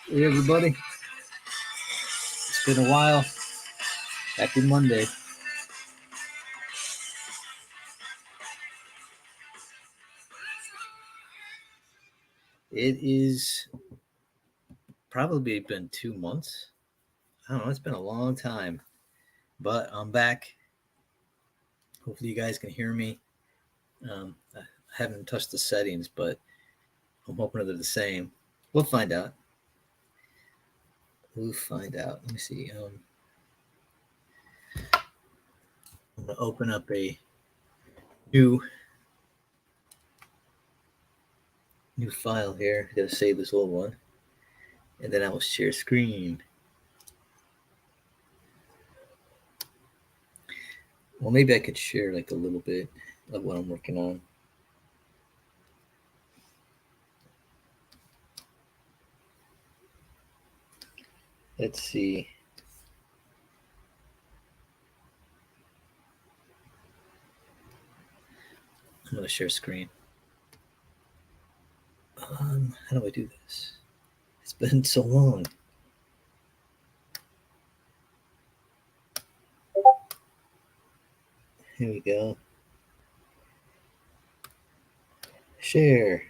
Hey everybody, it's been a while. Happy Monday. It is probably been 2 months. I don't know, it's been a long time. But I'm back. Hopefully you guys can hear me. I haven't touched the settings, but I'm hoping they're the same. We'll find out. Let me see. I'm going to open up a new file here. I got to save this old one. And then I will share screen. Well, maybe I could share like a little bit of what I'm working on. Let's see. I'm going to share screen. How do I do this? It's been so long. Here we go. Share.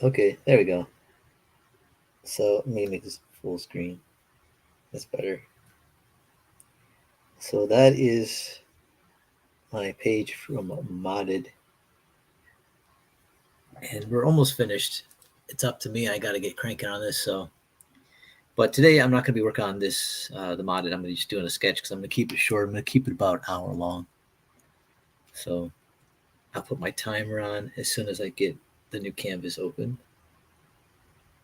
Okay, there we go. So let me make this full screen. That's better. So that is my page from Modded. And we're almost finished. It's up to me. I got to get cranking on this. So, but today I'm not going to be working on this, the Modded. I'm going to be just doing a sketch because I'm going to keep it short. I'm going to keep it about an hour long. So I'll put my timer on as soon as I get the new canvas open.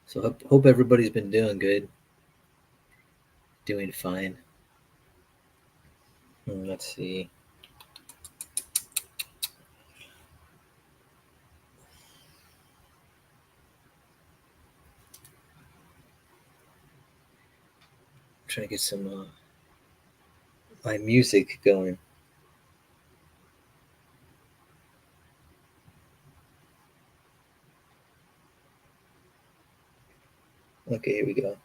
So hope everybody's been doing good. Doing fine. Let's see. I'm trying to get some my music going. Okay, here we go.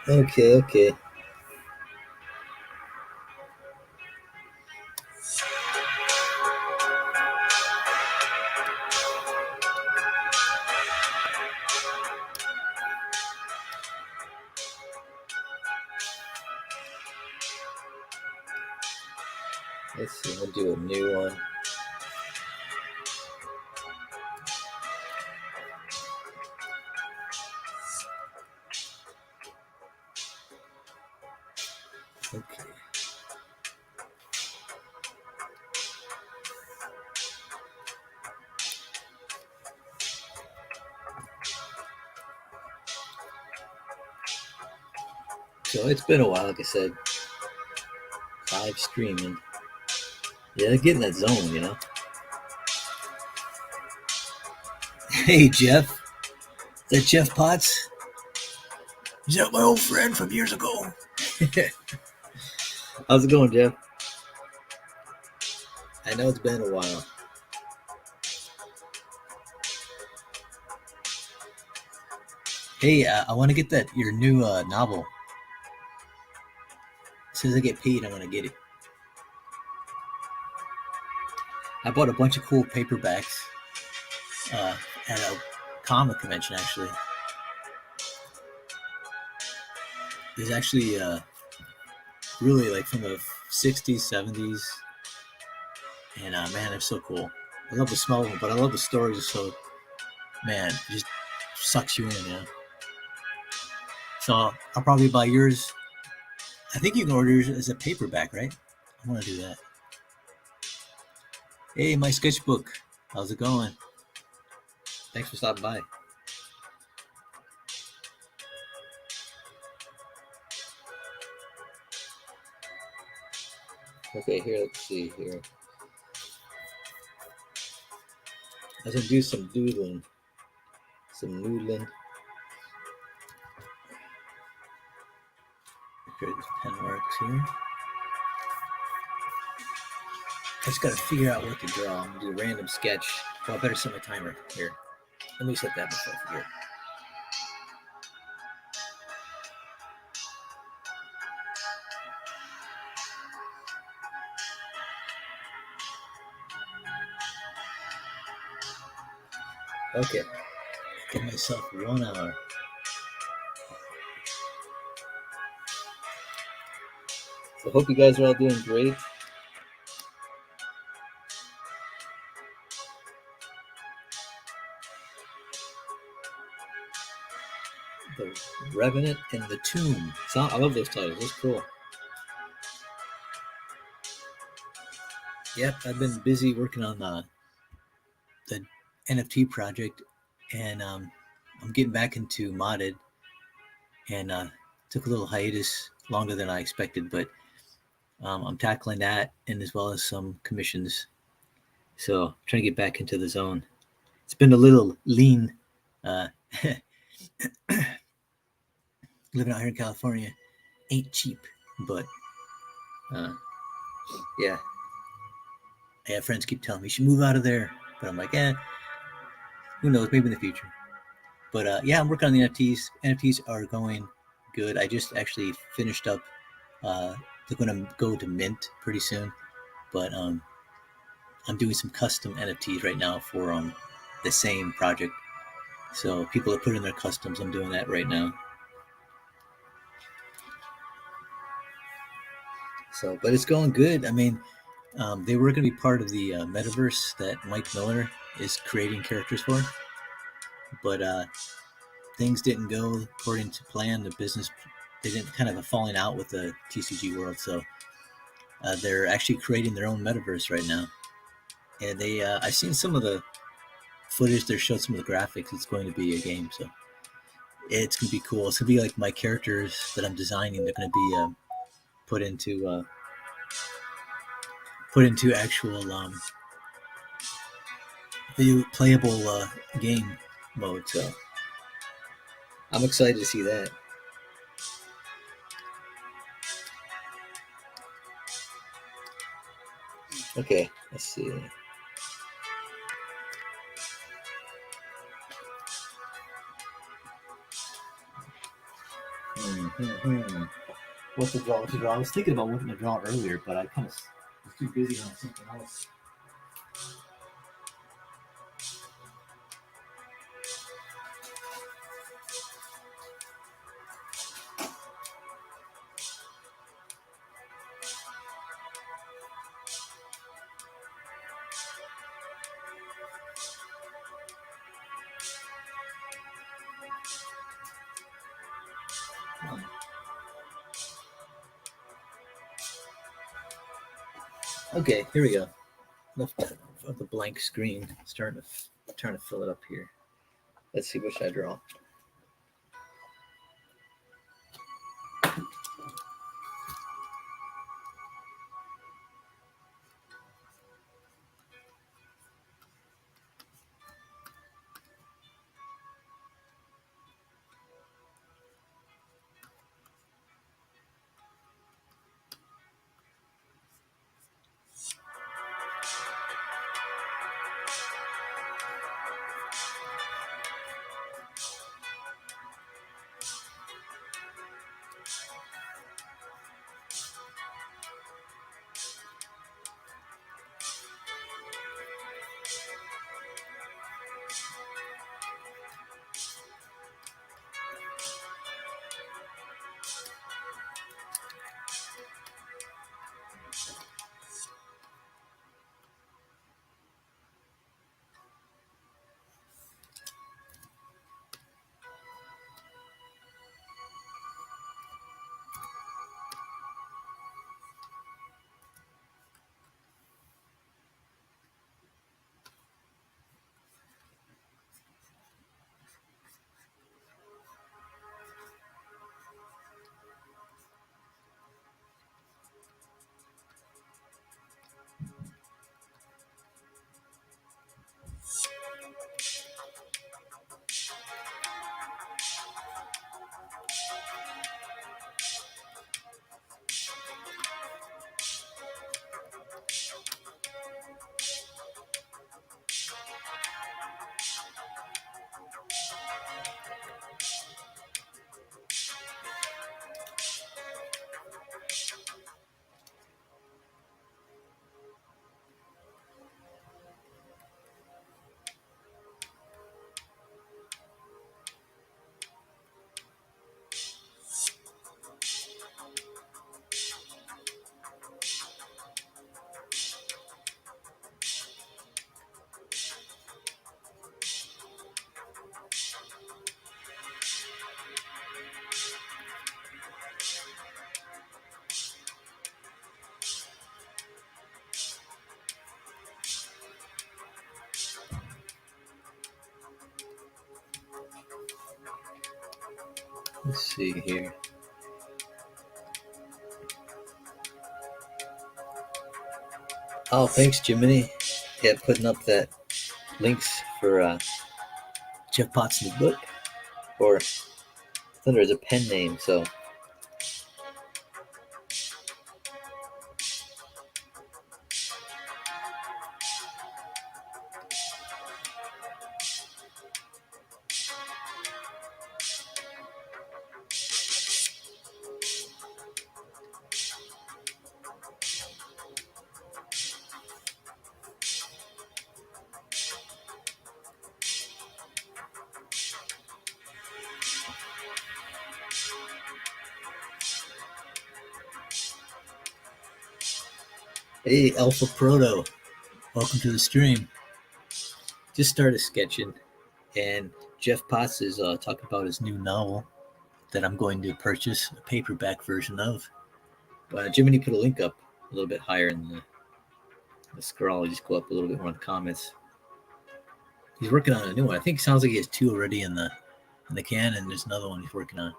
Okay. Let's see, we'll do a new one. Okay. So it's been a while, like I said. Live streaming. Yeah, get in that zone, you know. Hey, Jeff. Is that Jeff Potts? Is that my old friend from years ago? How's it going, Jeff? I know it's been a while. Hey, I want to get your new novel. As soon as I get paid, I'm going to get it. I bought a bunch of cool paperbacks at a comic convention, actually. There's actually really like from the 60s, 70s. And man, they're so cool. I love the smell of them, but I love the stories. So, man, it just sucks you in, you know. So I'll probably buy yours. I think you can order yours as a paperback, right? I want to do that. Hey, my sketchbook. How's it going? Thanks for stopping by. Okay, here, let's see here. I was gonna do some doodling, some noodling. Make sure this pen works here. I just gotta figure out what to draw. I'm gonna do a random sketch. Well, I better set my timer here. Let me set that before I forget. Okay, give myself 1 hour. So hope you guys are all doing great. The Revenant and the Tomb. I love those titles. That's cool. Yep, I've been busy working on the NFT project, and I'm getting back into modded, and took a little hiatus, longer than I expected, but I'm tackling that, and as well as some commissions. So trying to get back into the zone. It's been a little lean. Uh, living out here in California ain't cheap, but yeah, I have friends keep telling me you should move out of there, but I'm like, who knows? Maybe in the future. But yeah, I'm working on the NFTs. NFTs are going good. I just actually finished up. They're going to go to mint pretty soon, but I'm doing some custom NFTs right now for the same project. So people are putting their customs. I'm doing that right now. So, but it's going good. I mean, they were going to be part of the metaverse that Mike Miller is creating characters for, but things didn't go according to plan. The business, they didn't kind of a falling out with the TCG world, so they're actually creating their own metaverse right now. And I've seen some of the footage. They showed some of the graphics. It's going to be a game, so it's gonna be cool. It's gonna be like my characters that I'm designing. They're gonna be put into actual playable game mode. So I'm excited to see that. Okay, let's see. What to draw? What to draw? I was thinking about what to draw earlier, but I kind of was too busy on something else. Okay, here we go. Left of the blank screen. Trying to fill it up here. Let's see what should I draw. Let's see here. Oh, thanks, Jiminy. Yeah, putting up that links for Jeff Potts' new book. Or I thought it was a pen name, so. Hey, Alpha Proto. Welcome to the stream. Just started sketching, and Jeff Potts is talking about his new novel that I'm going to purchase a paperback version of. Jiminy put a link up a little bit higher in the scroll. Just go up a little bit more in the comments. He's working on a new one. I think it sounds like he has two already in the can, and there's another one he's working on.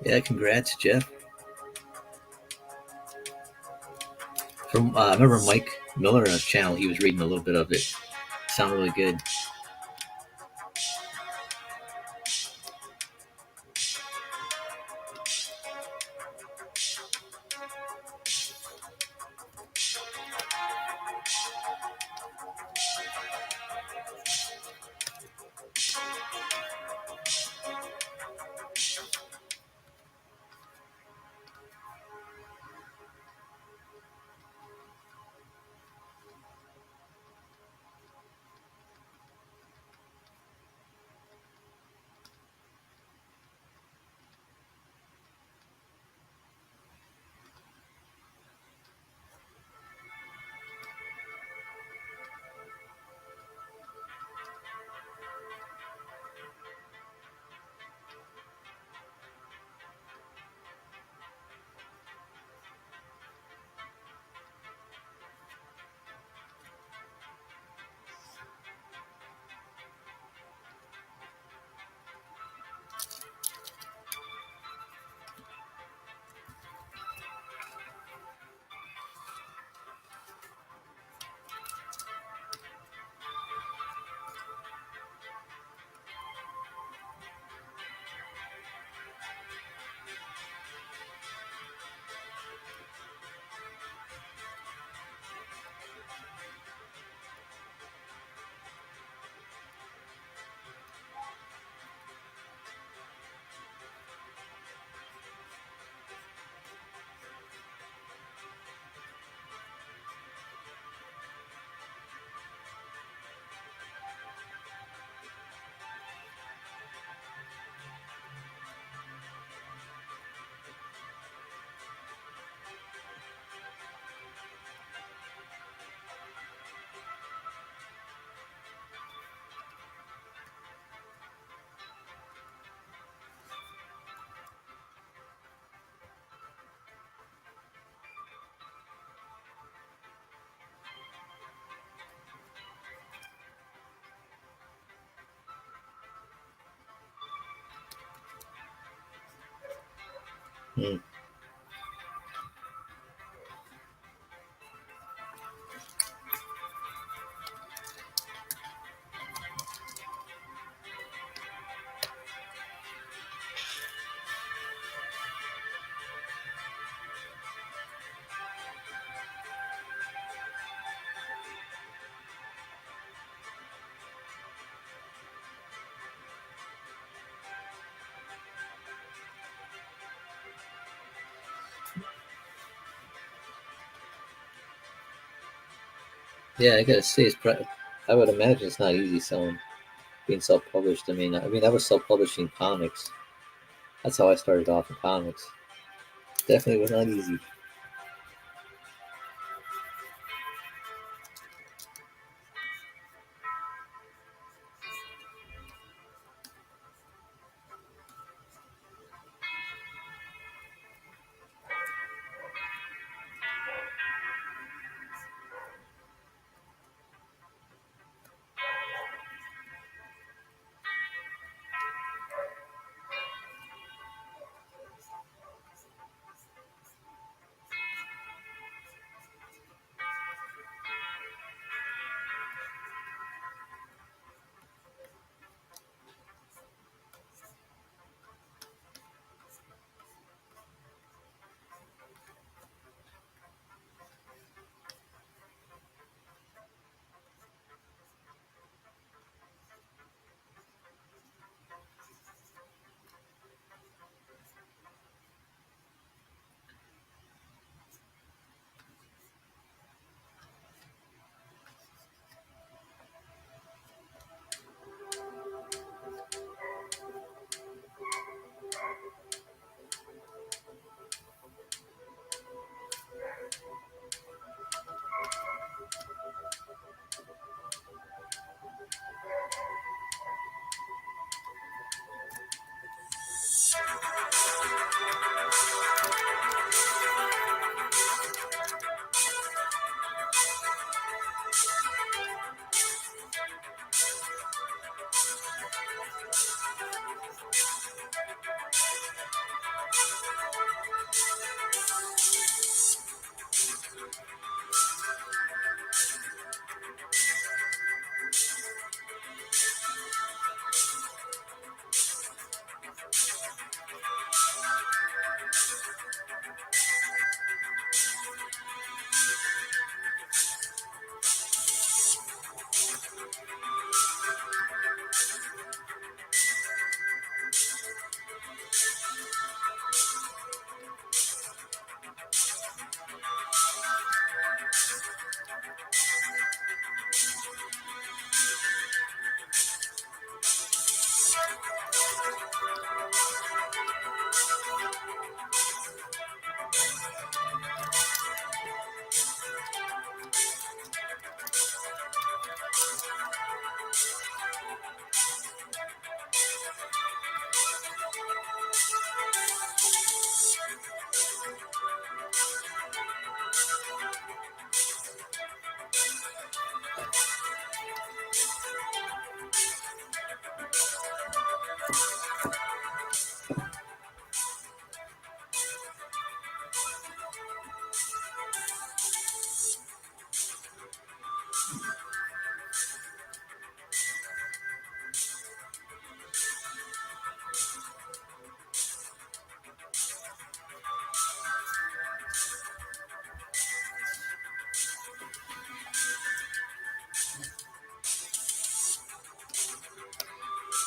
Yeah, congrats, Jeff. From I remember Mike Miller on his channel. He was reading a little bit of it. Sounded really good. Hmm. Yeah, I gotta say, I would imagine it's not easy selling, being self-published. I was self-publishing comics. That's how I started off in comics. Definitely was not easy.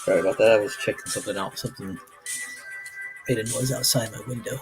Sorry about that. I was checking something out. Something made a noise outside my window.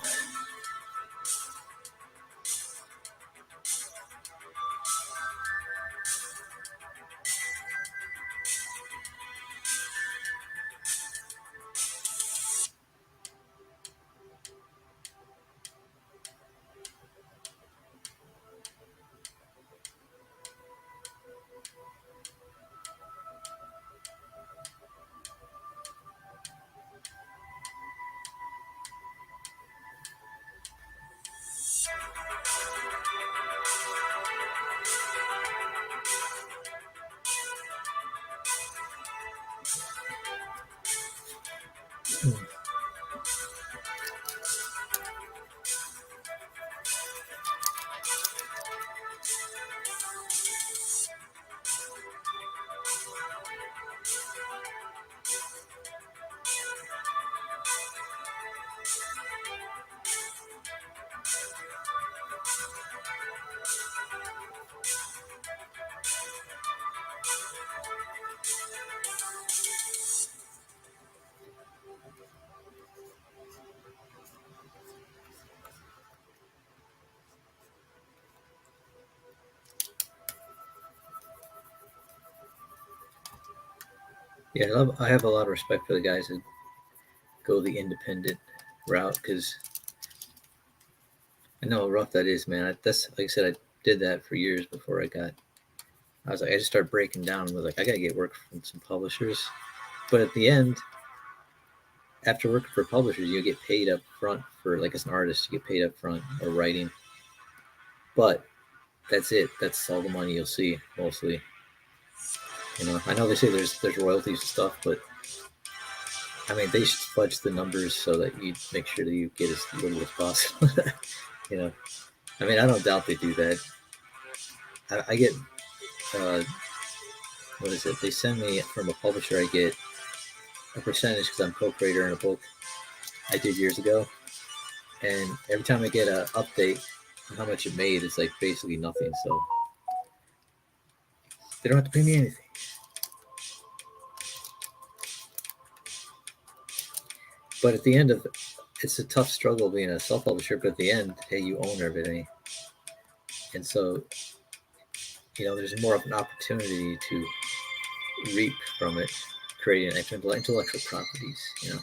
Yeah, I have a lot of respect for the guys that go the independent route because I know how rough that is, man. That's like I said, I did that for years before I was like, I just started breaking down and was like, I gotta get work from some publishers. But at the end, after working for publishers, you get paid up front for, like, as an artist, you get paid up front or writing. But that's it. That's all the money you'll see mostly. You know, I know they say there's royalties and stuff, but I mean, they should fudge the numbers so that you make sure that you get as little as possible. You know, I mean, I don't doubt they do that. I get, what is it? They send me from a publisher. I get a percentage because I'm co-creator in a book I did years ago, and every time I get an update on how much it made, it's like basically nothing. So they don't have to pay me anything. But at the end of it, it's a tough struggle being a self-publisher. But at the end, hey, you own everything, and so you know there's more of an opportunity to reap from it, creating intellectual properties. You know.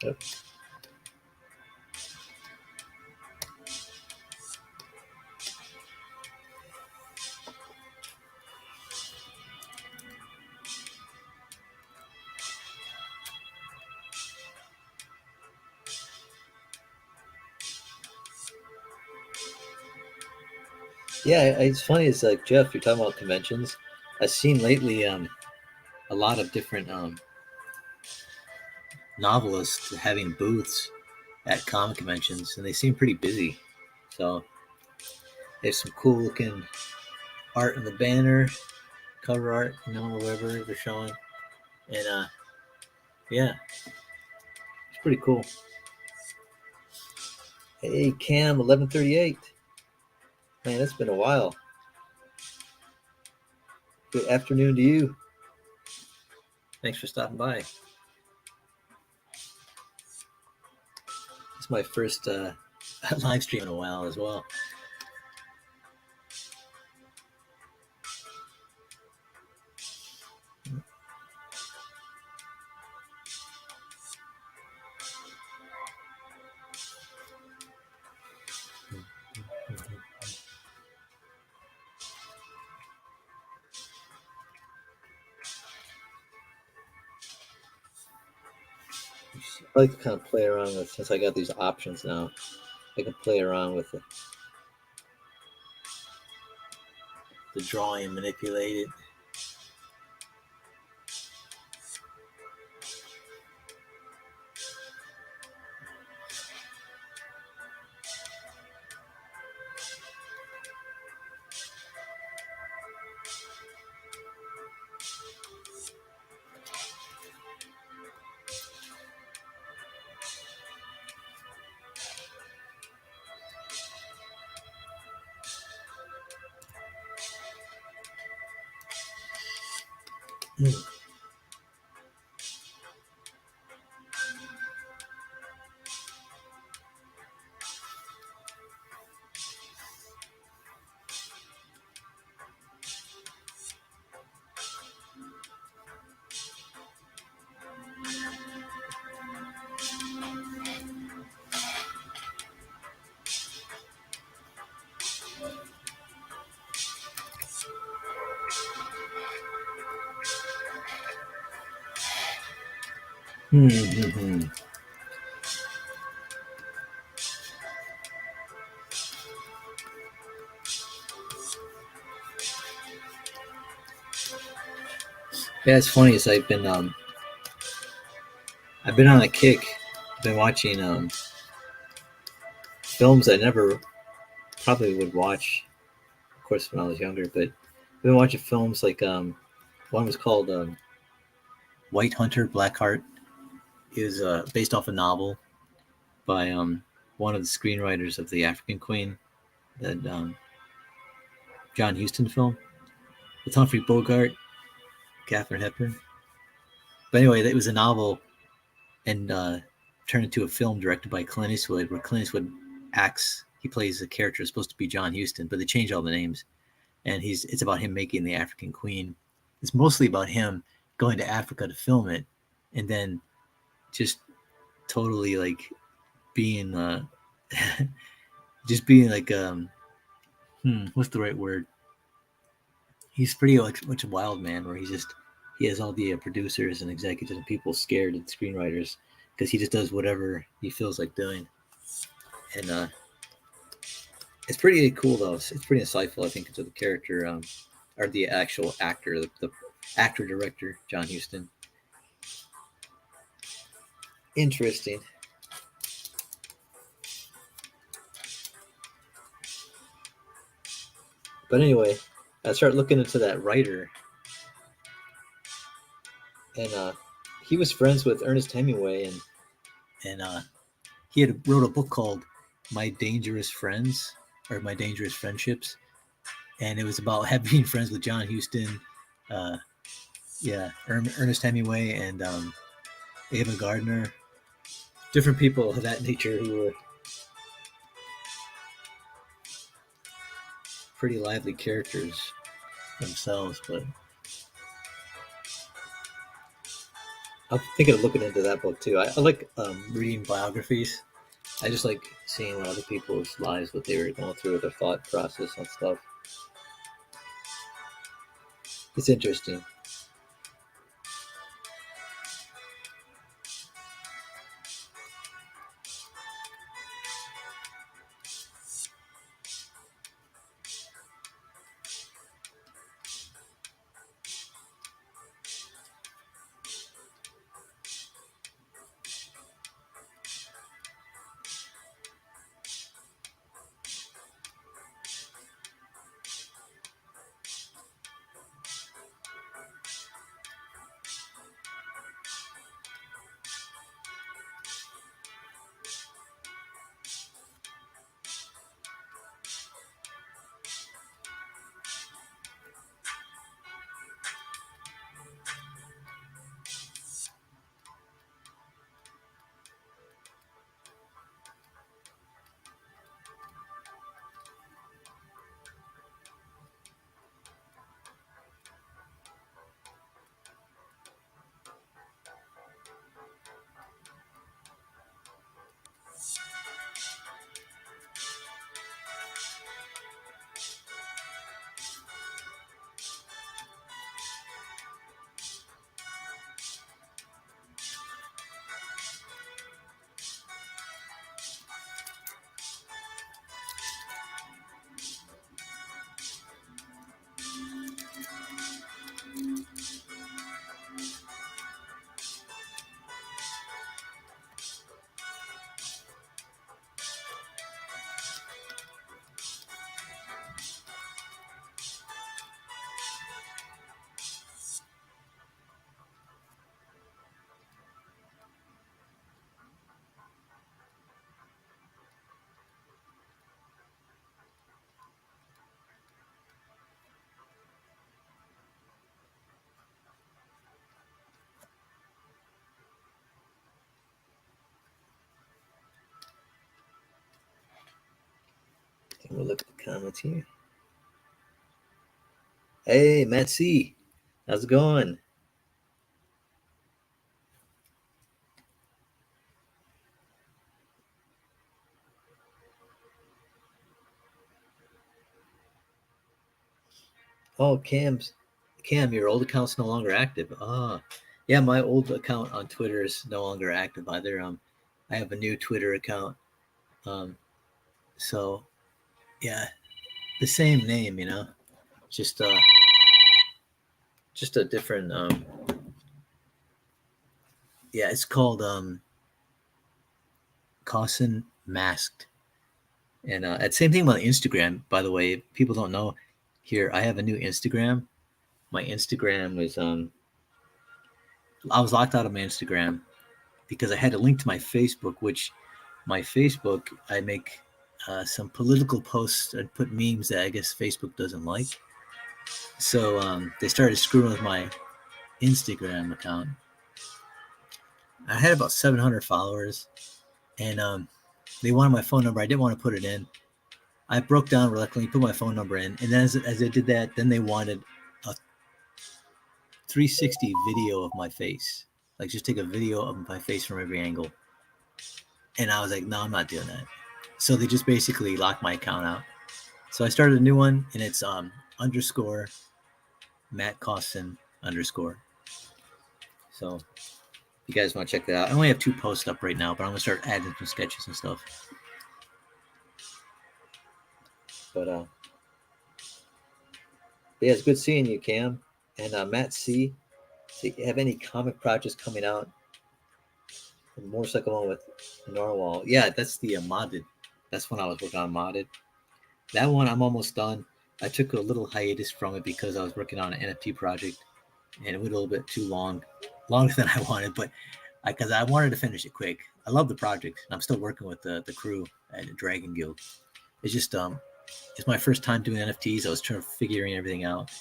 Yep. Yeah, it's funny. It's like Jeff, you're talking about conventions. I've seen lately a lot of different novelists having booths at comic conventions, and they seem pretty busy. So there's some cool looking art in the banner, cover art, whatever they're showing, and yeah, it's pretty cool. Hey, Cam, 11:38. Man, it's been a while. Good afternoon to you. Thanks for stopping by. It's my first live stream in a while as well. I like to kind of play around with, since I got these options now, I can play around with the drawing and manipulate it. Hmm. Yeah, it's funny. Is I've been on a kick. I've been watching films I never probably would watch, of course, when I was younger. But I've been watching films like one was called White Hunter, Black Heart. It was based off a novel by one of the screenwriters of The African Queen, that John Huston film with Humphrey Bogart, Katharine Hepburn. But anyway, it was a novel and turned into a film directed by Clint Eastwood, where Clint Eastwood acts. He plays a character supposed to be John Huston, but they changed all the names. And it's about him making The African Queen. It's mostly about him going to Africa to film it, and then just totally like being just being like what's the right word? He's pretty much a wild man, where he has all the producers and executives and people scared, and screenwriters, because he just does whatever he feels like doing. And it's pretty cool though. It's pretty insightful, I think, into the character, or the actual actor, the actor director John Huston. Interesting. But anyway, I started looking into that writer, and he was friends with Ernest Hemingway, and he had wrote a book called My Dangerous Friends, or My Dangerous Friendships, and it was about being friends with John Huston, uh, yeah, Ernest Hemingway, and Ava Gardner, different people of that nature who were pretty lively characters themselves. But I'm thinking of looking into that book too. I like reading biographies. I just like seeing what other people's lives, what they were going through, their thought process on stuff. It's interesting. We'll look at the comments here. Hey, Matt C. How's it going? Oh, Cam, your old account's no longer active. Ah, yeah, my old account on Twitter is no longer active either. I have a new Twitter account. Um, so yeah, the same name, just just a different. Yeah, it's called Caution Masked, and it's same thing on Instagram. By the way, if people don't know. Here, I have a new Instagram. My Instagram was I was locked out of my Instagram because I had a link to my Facebook, which my Facebook, I make some political posts and put memes that I guess Facebook doesn't like. So they started screwing with my Instagram account. I had about 700 followers, and they wanted my phone number. I didn't want to put it in. I broke down reluctantly, put my phone number in, and then as I did that, then they wanted a 360 video of my face, like just take a video of my face from every angle. And I was like, no, I'm not doing that. So they just basically locked my account out. So I started a new one, and it's underscore Matt Costin underscore. So you guys want to check that out. I only have 2 posts up right now, but I'm gonna start adding some sketches and stuff. But yeah, it's good seeing you, Cam. And Matt C. So you have any comic projects coming out? The motorcycle one with Narwhal. Yeah, that's the modded. That's when I was working on modded. That one I'm almost done. I took a little hiatus from it because I was working on an NFT project, and it went a little bit too long, longer than I wanted. But because I wanted to finish it quick. I love the project, and I'm still working with the crew at Dragon Guild. It's just it's my first time doing NFTs. I was trying to figuring everything out,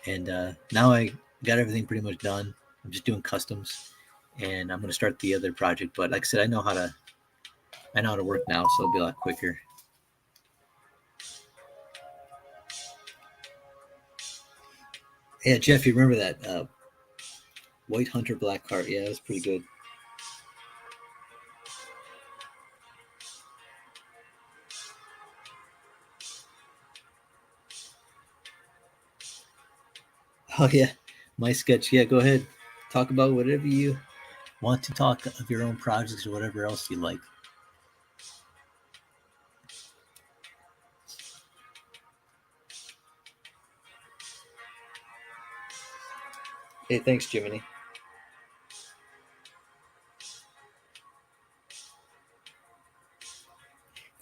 and now I got everything pretty much done. I'm just doing customs, and I'm gonna start the other project. But like I said, I know how to work now, so it'll be a lot quicker. Yeah, Jeff, you remember that White Hunter Black Heart. Yeah, that's pretty good. Oh yeah, my sketch. Yeah, go ahead. Talk about whatever you want to talk of your own projects or whatever else you like. Hey, thanks, Jiminy.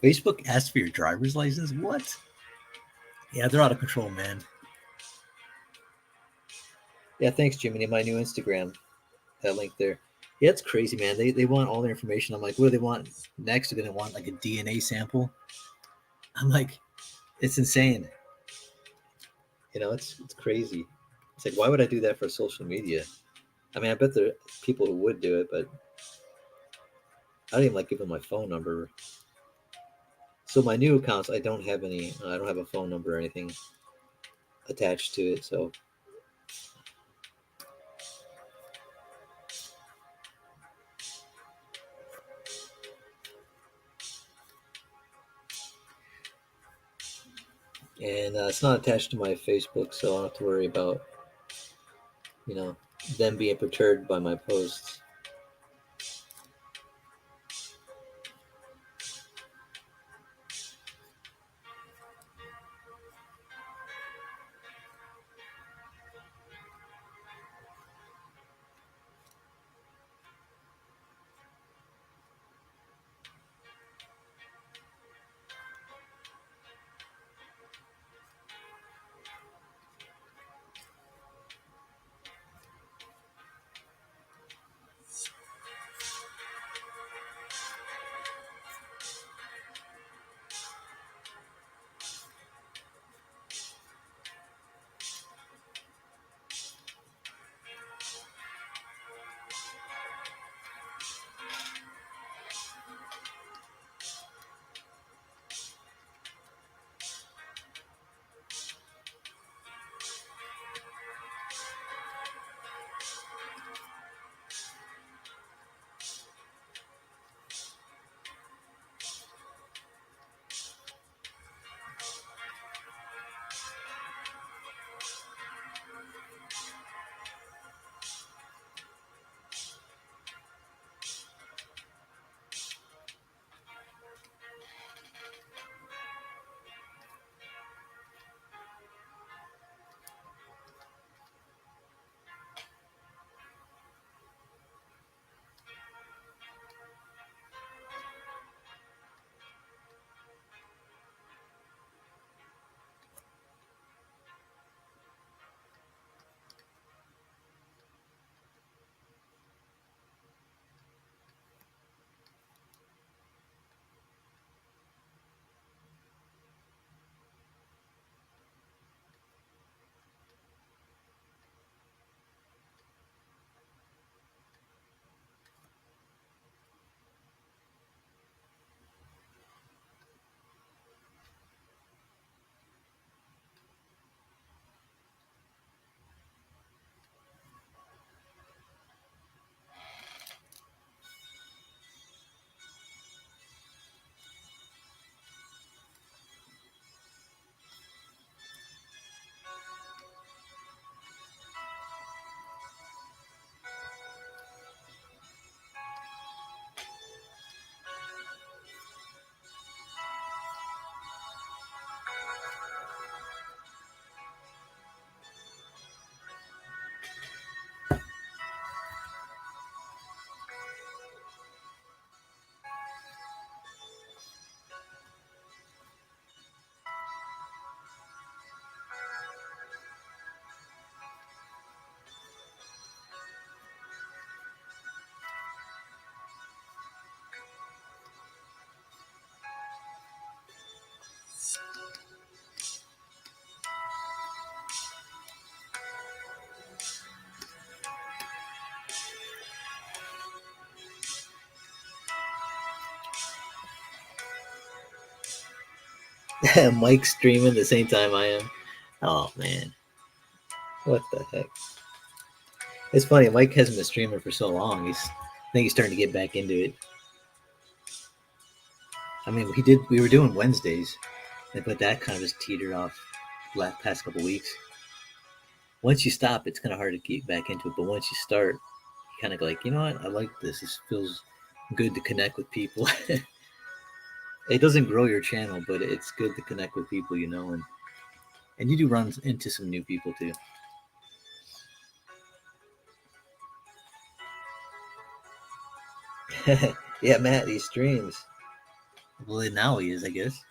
Facebook asked for your driver's license? What? Yeah, they're out of control, man. Yeah, thanks, Jiminy. My new Instagram. That link there. Yeah, it's crazy, man. They want all their information. I'm like, what do they want next? They're gonna want like a DNA sample. I'm like, it's insane. You know, it's crazy. It's like, why would I do that for social media? I mean, I bet there are people who would do it, but I don't even like giving my phone number. So my new accounts, I don't have any. I don't have a phone number or anything attached to it. So and it's not attached to my Facebook, so I don't have to worry about you know them being perturbed by my posts. Mike's streaming the same time I am. Oh man, what the heck? It's funny. Mike hasn't been streaming for so long. I think he's starting to get back into it. I mean, we were doing Wednesdays, but that kind of just teetered off the past couple weeks. Once you stop, it's kind of hard to get back into it. But once you start, you kind of like, you know what? I like this. This feels good to connect with people. It doesn't grow your channel, but it's good to connect with people, you know, and you do run into some new people too. Yeah, Matt, he streams. Well, now he is, I guess.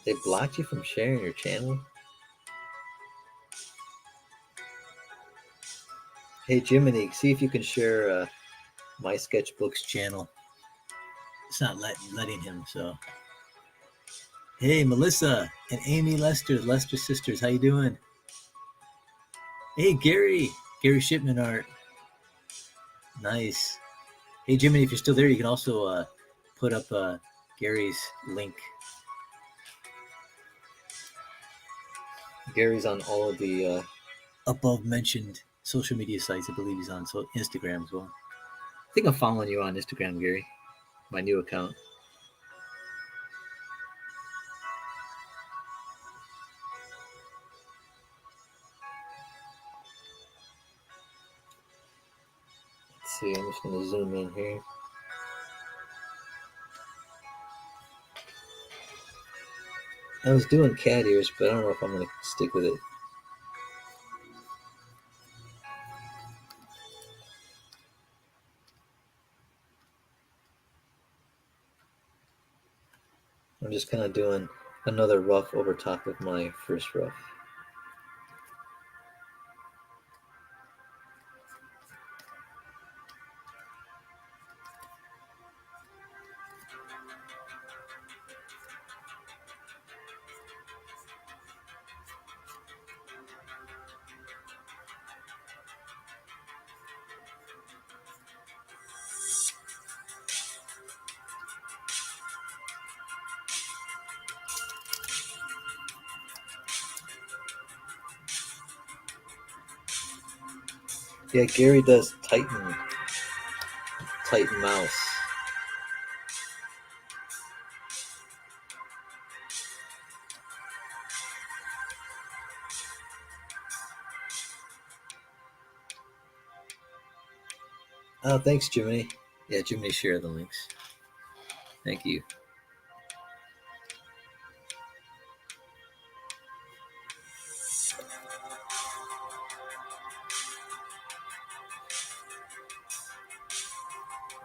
They blocked you from sharing your channel? Hey, Jiminy, see if you can share my sketchbooks channel. It's not letting him, so. Hey, Melissa and Amy Lester sisters, how you doing? Hey, Gary Shipman art. Nice. Hey, Jiminy, if you're still there, you can also put up Gary's link. Gary's on all of the above mentioned social media sites. I believe he's on Instagram as well. I think I'm following you on Instagram, Gary. My new account. Let's see, I'm just going to zoom in here. I was doing cat ears, but I don't know if I'm going to stick with it. I'm just kind of doing another rough over top of my first rough. Yeah, Gary does Titan mouse. Oh, thanks, Jiminy. Yeah, Jiminy, share the links. Thank you.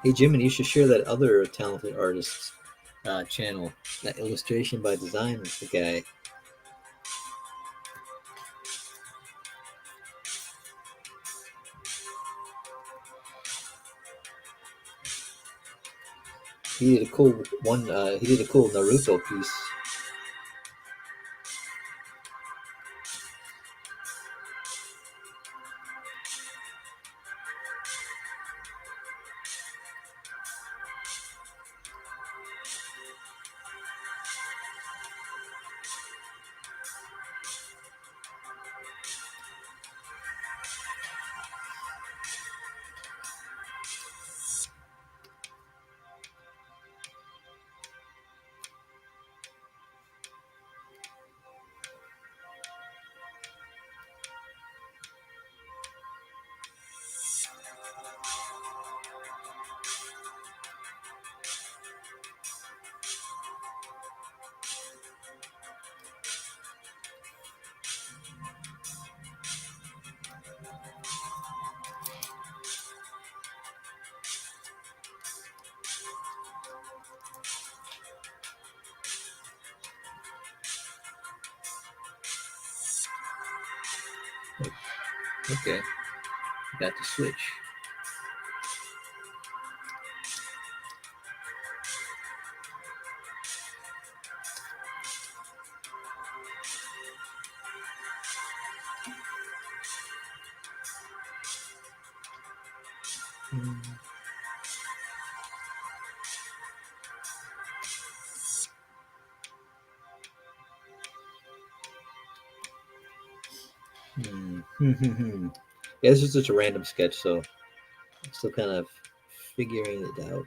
Hey, Jiminy, you should share that other talented artist's channel. That illustration by design guy. He did a cool one. He did a cool Naruto piece. Okay, got to switch. Yeah, this is just a random sketch, so I'm still kind of figuring it out.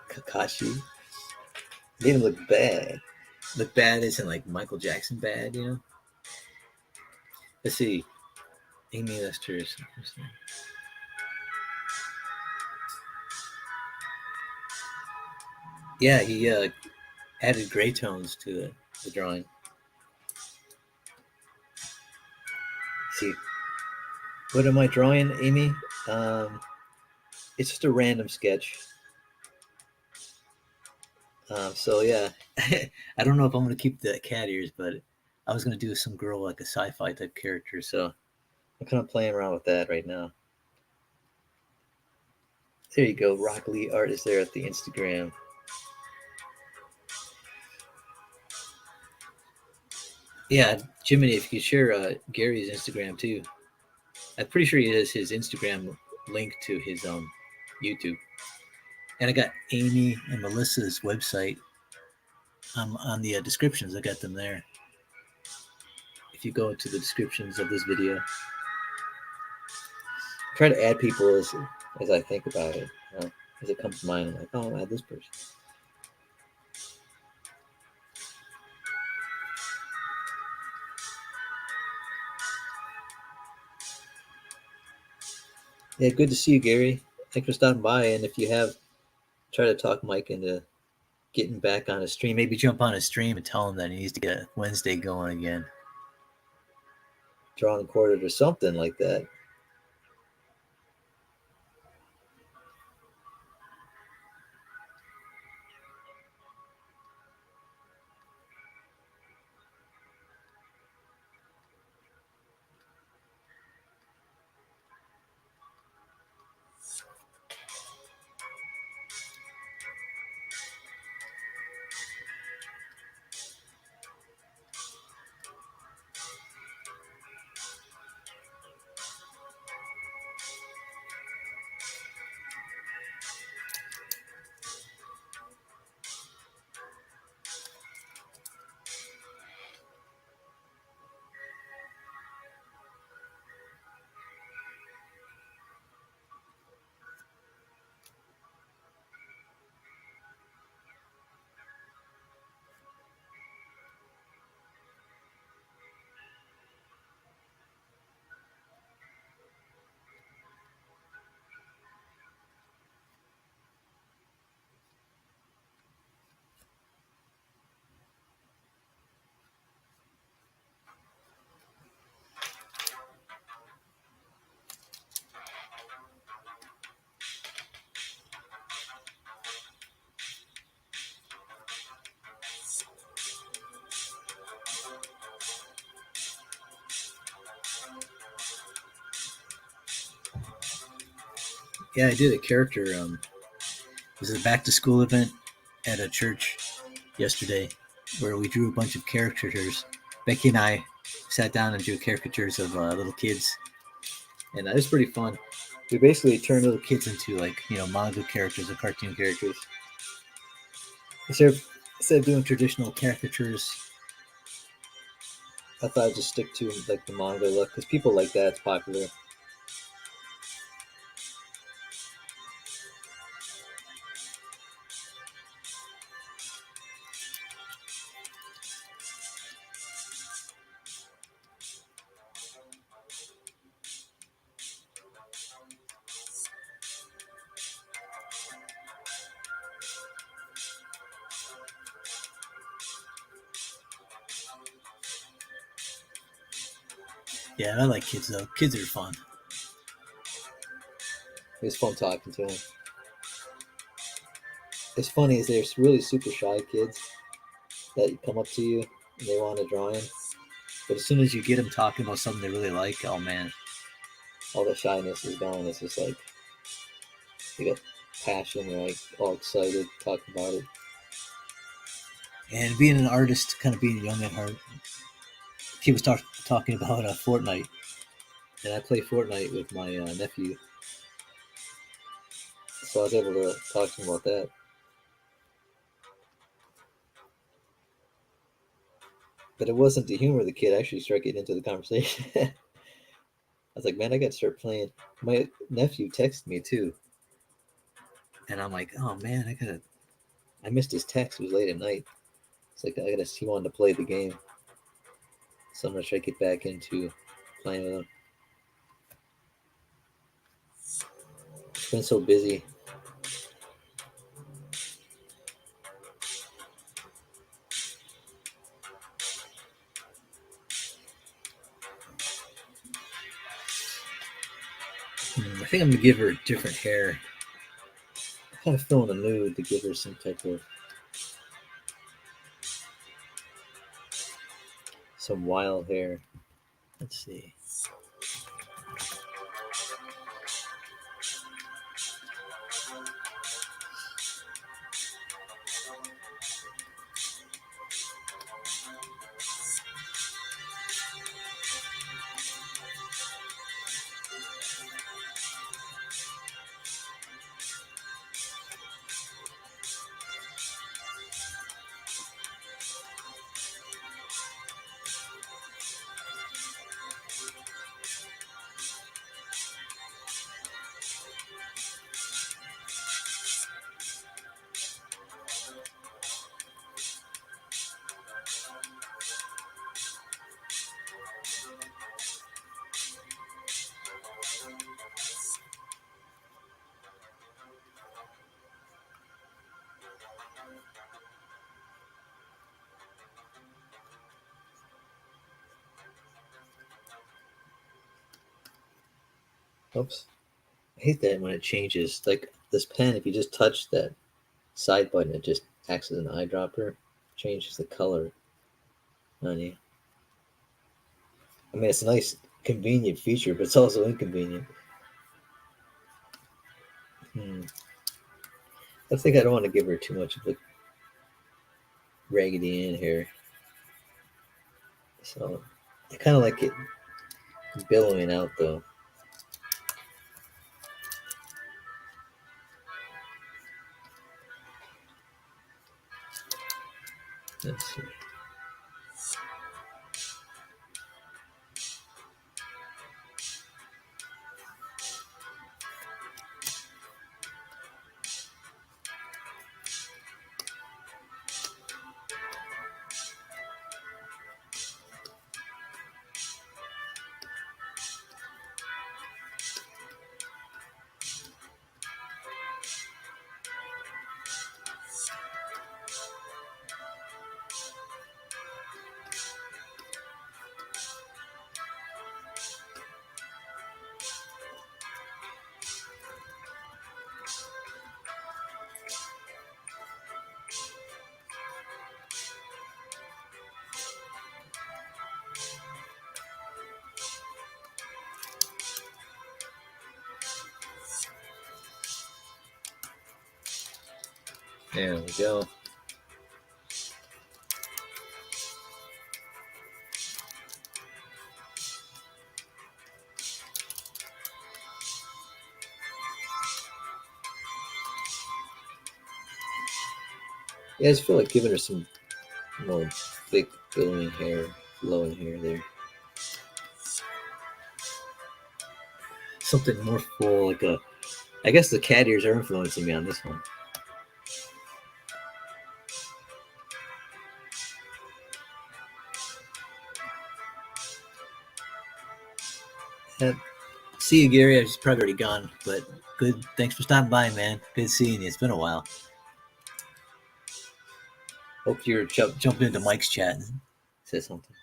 Kakashi made him look bad. Look bad isn't like Michael Jackson bad, you know? Let's see. Amy Lester's. Yeah, he added gray tones to the drawing. Let's see. What am I drawing, Amy? It's just a random sketch. So yeah, I don't know if I'm gonna keep the cat ears, but I was gonna do some girl like a sci-fi type character. So I'm kind of playing around with that right now. There you go. Rock Lee Art is there at the Instagram. Yeah, Jiminy, if you could share Gary's Instagram too. I'm pretty sure he has his Instagram link to his YouTube. And I got Amy and Melissa's website on the descriptions. I got them there. If you go into the descriptions of this video, try to add people as I think about it. As it comes to mind, I'm like, oh, I'll add this person. Yeah, good to see you, Gary. Thanks for stopping by. And if you have, try to talk Mike into getting back on a stream. Maybe jump on a stream and tell him that he needs to get Wednesday going again. Drawing quartered or something like that. Yeah, I did a character. It was a back to school event at a church yesterday where we drew a bunch of caricatures. Becky and I sat down and drew caricatures of little kids, and that was pretty fun. We basically turned little kids into like manga characters or cartoon characters. Instead of doing traditional caricatures, I thought I'd just stick to like the manga look because people like that. It's popular. Yeah, I like kids though. Kids are fun. It's fun talking to them. It's funny is they're really super shy kids that come up to you and they want to draw in, but as soon as you get them talking about something they really like, oh man, all the shyness is gone. It's just like they got passion. They're like all excited talking about it. And being an artist, kind of being young at heart, he was talking about Fortnite, and I play Fortnite with my nephew, so I was able to talk to him about that. But it wasn't to humor the kid. I actually started getting into the conversation. I was like, man, I got to start playing. My nephew texted me too, and I'm like, oh man, I missed his text. It was late at night. It's like he wanted to play the game, so I'm gonna try to get back into playing with him. It's been so busy. I think I'm gonna give her different hair. I kind of feel in the mood to give her some type of some wild hair. Let's see. Oops. I hate that when it changes. Like this pen, if you just touch that side button, it just acts as an eyedropper, changes the color on you. I mean, it's a nice, convenient feature, but it's also inconvenient. Hmm. I think I don't want to give her too much of a raggedy in here. So I kind of like it billowing out though. Let's see. There we go. Yeah, I just feel like giving her some more thick, billowing hair, flowing hair there. Something more full, like a. I guess the cat ears are influencing me on this one. And see you, Gary. I was probably already gone, but good. Thanks for stopping by, man. Good seeing you. It's been a while. Hope you're jumping into Mike's chat and say something.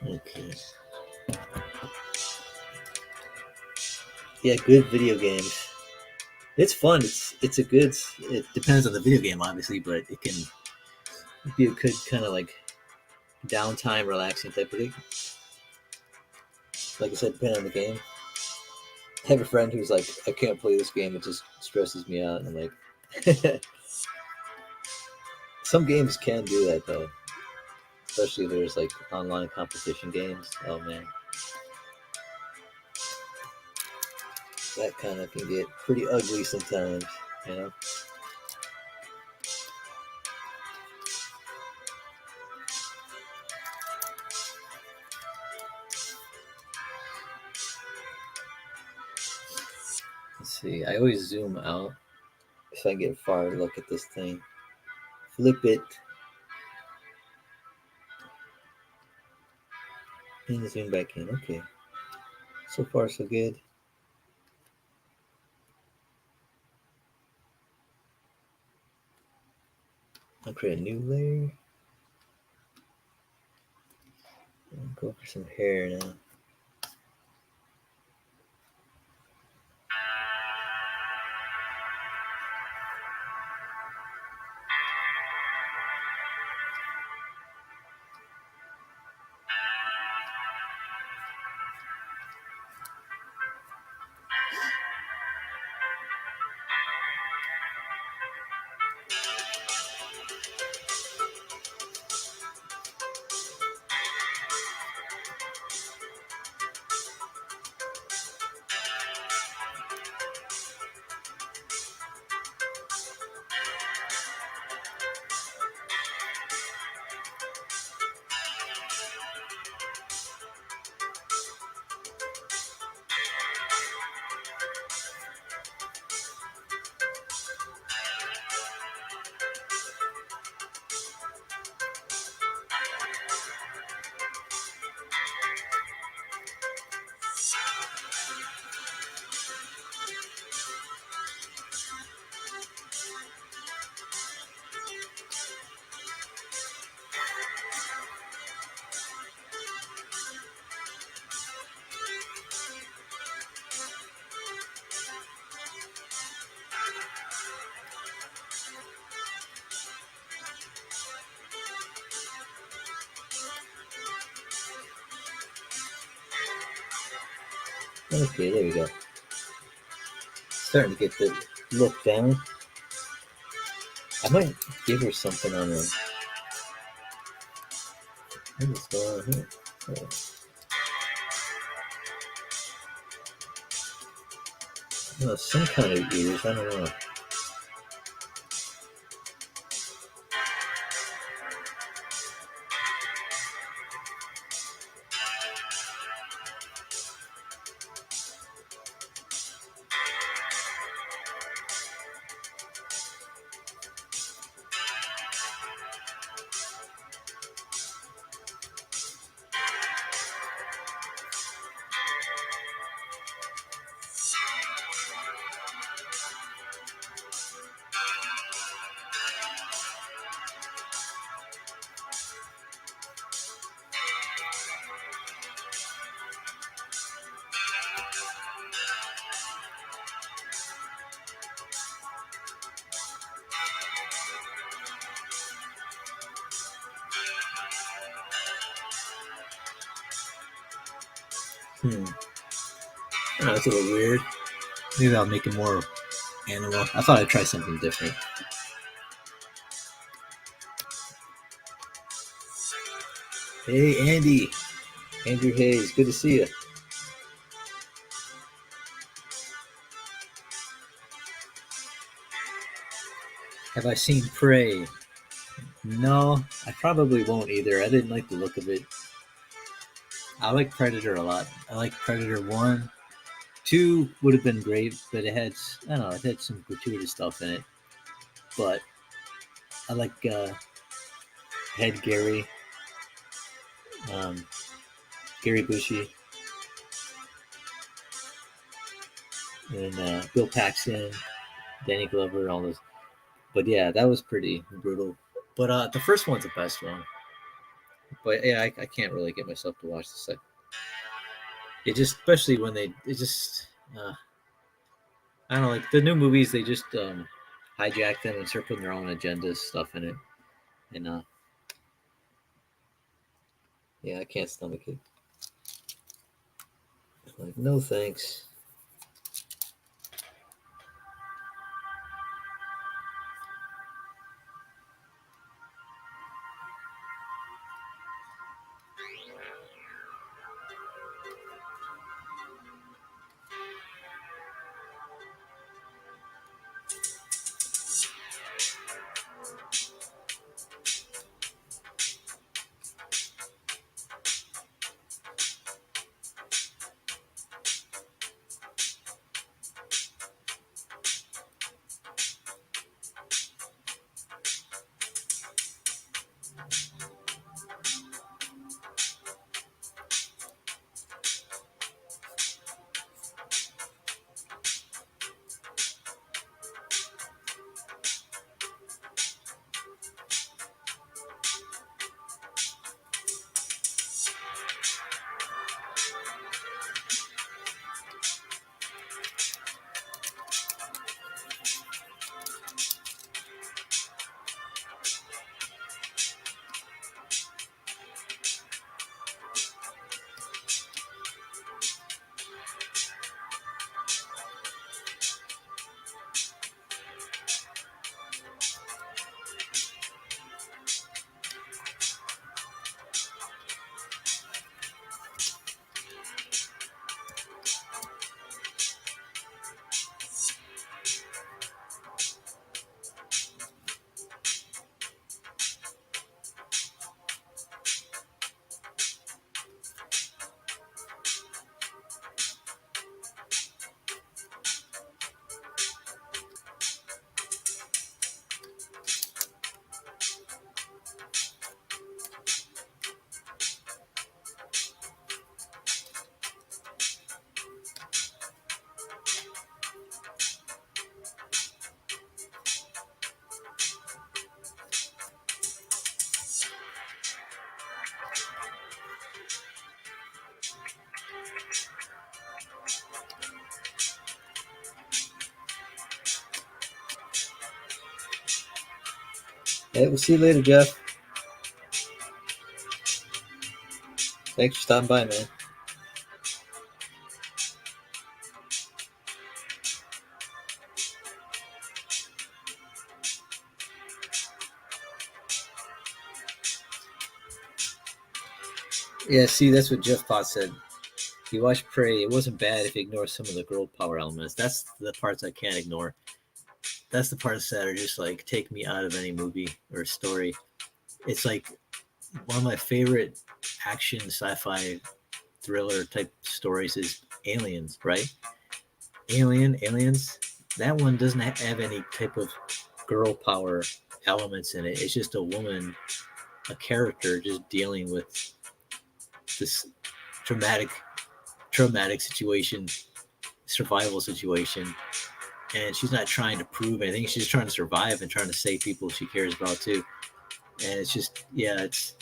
Okay. Yeah, good video games. It's fun. It's a good. It depends on the video game, obviously, but it can be a good kind of like downtime, relaxing type of thing. Like I said, depending on the game. I have a friend who's like, I can't play this game. It just stresses me out. And I'm like, some games can do that though, especially if there's like online competition games. Oh man, that kind of can get pretty ugly sometimes. You know. Let's see. I always zoom out so I get a far look at this thing. Flip it and zoom back in. Okay. So far, so good. I'll create a new layer. And go for some hair now. Okay, there we go. Starting to get the look down. I might give her something on her. What's going on here? Oh. No, some kind of ears. I don't know. Hmm. I know, it's a little weird. Maybe I'll make it more animal. I thought I'd try something different. Hey, Andy. Andrew Hayes. Good to see you. Have I seen Prey? No, I probably won't either. I didn't like the look of it. I like Predator a lot. I like Predator 1. 2 would have been great, but I don't know, it had some gratuitous stuff in it. But I like Head Gary, um, Gary Bushy, and Bill Paxton, Danny Glover, all those. But yeah, that was pretty brutal. But the first one's the best one. But yeah, I can't really get myself to watch the second. It just, especially when it just, I don't know, like the new movies, they just hijack them and start putting their own agendas stuff in it. And yeah, I can't stomach it. Like, no thanks. Hey, we'll see you later, Jeff. Thanks for stopping by, man. Yeah, see, that's what Jeff Potts said. If you watch Prey, it wasn't bad if you ignore some of the girl power elements. That's the parts I can't ignore. That's the parts that are just like take me out of any movie or story. It's like one of my favorite action sci-fi thriller type stories is Aliens, right? Aliens. That one doesn't have any type of girl power elements in it. It's just a woman, a character, just dealing with this traumatic, traumatic situation, survival situation, and she's not trying to prove anything. She's trying to survive and trying to save people she cares about too. And it's just, yeah, it's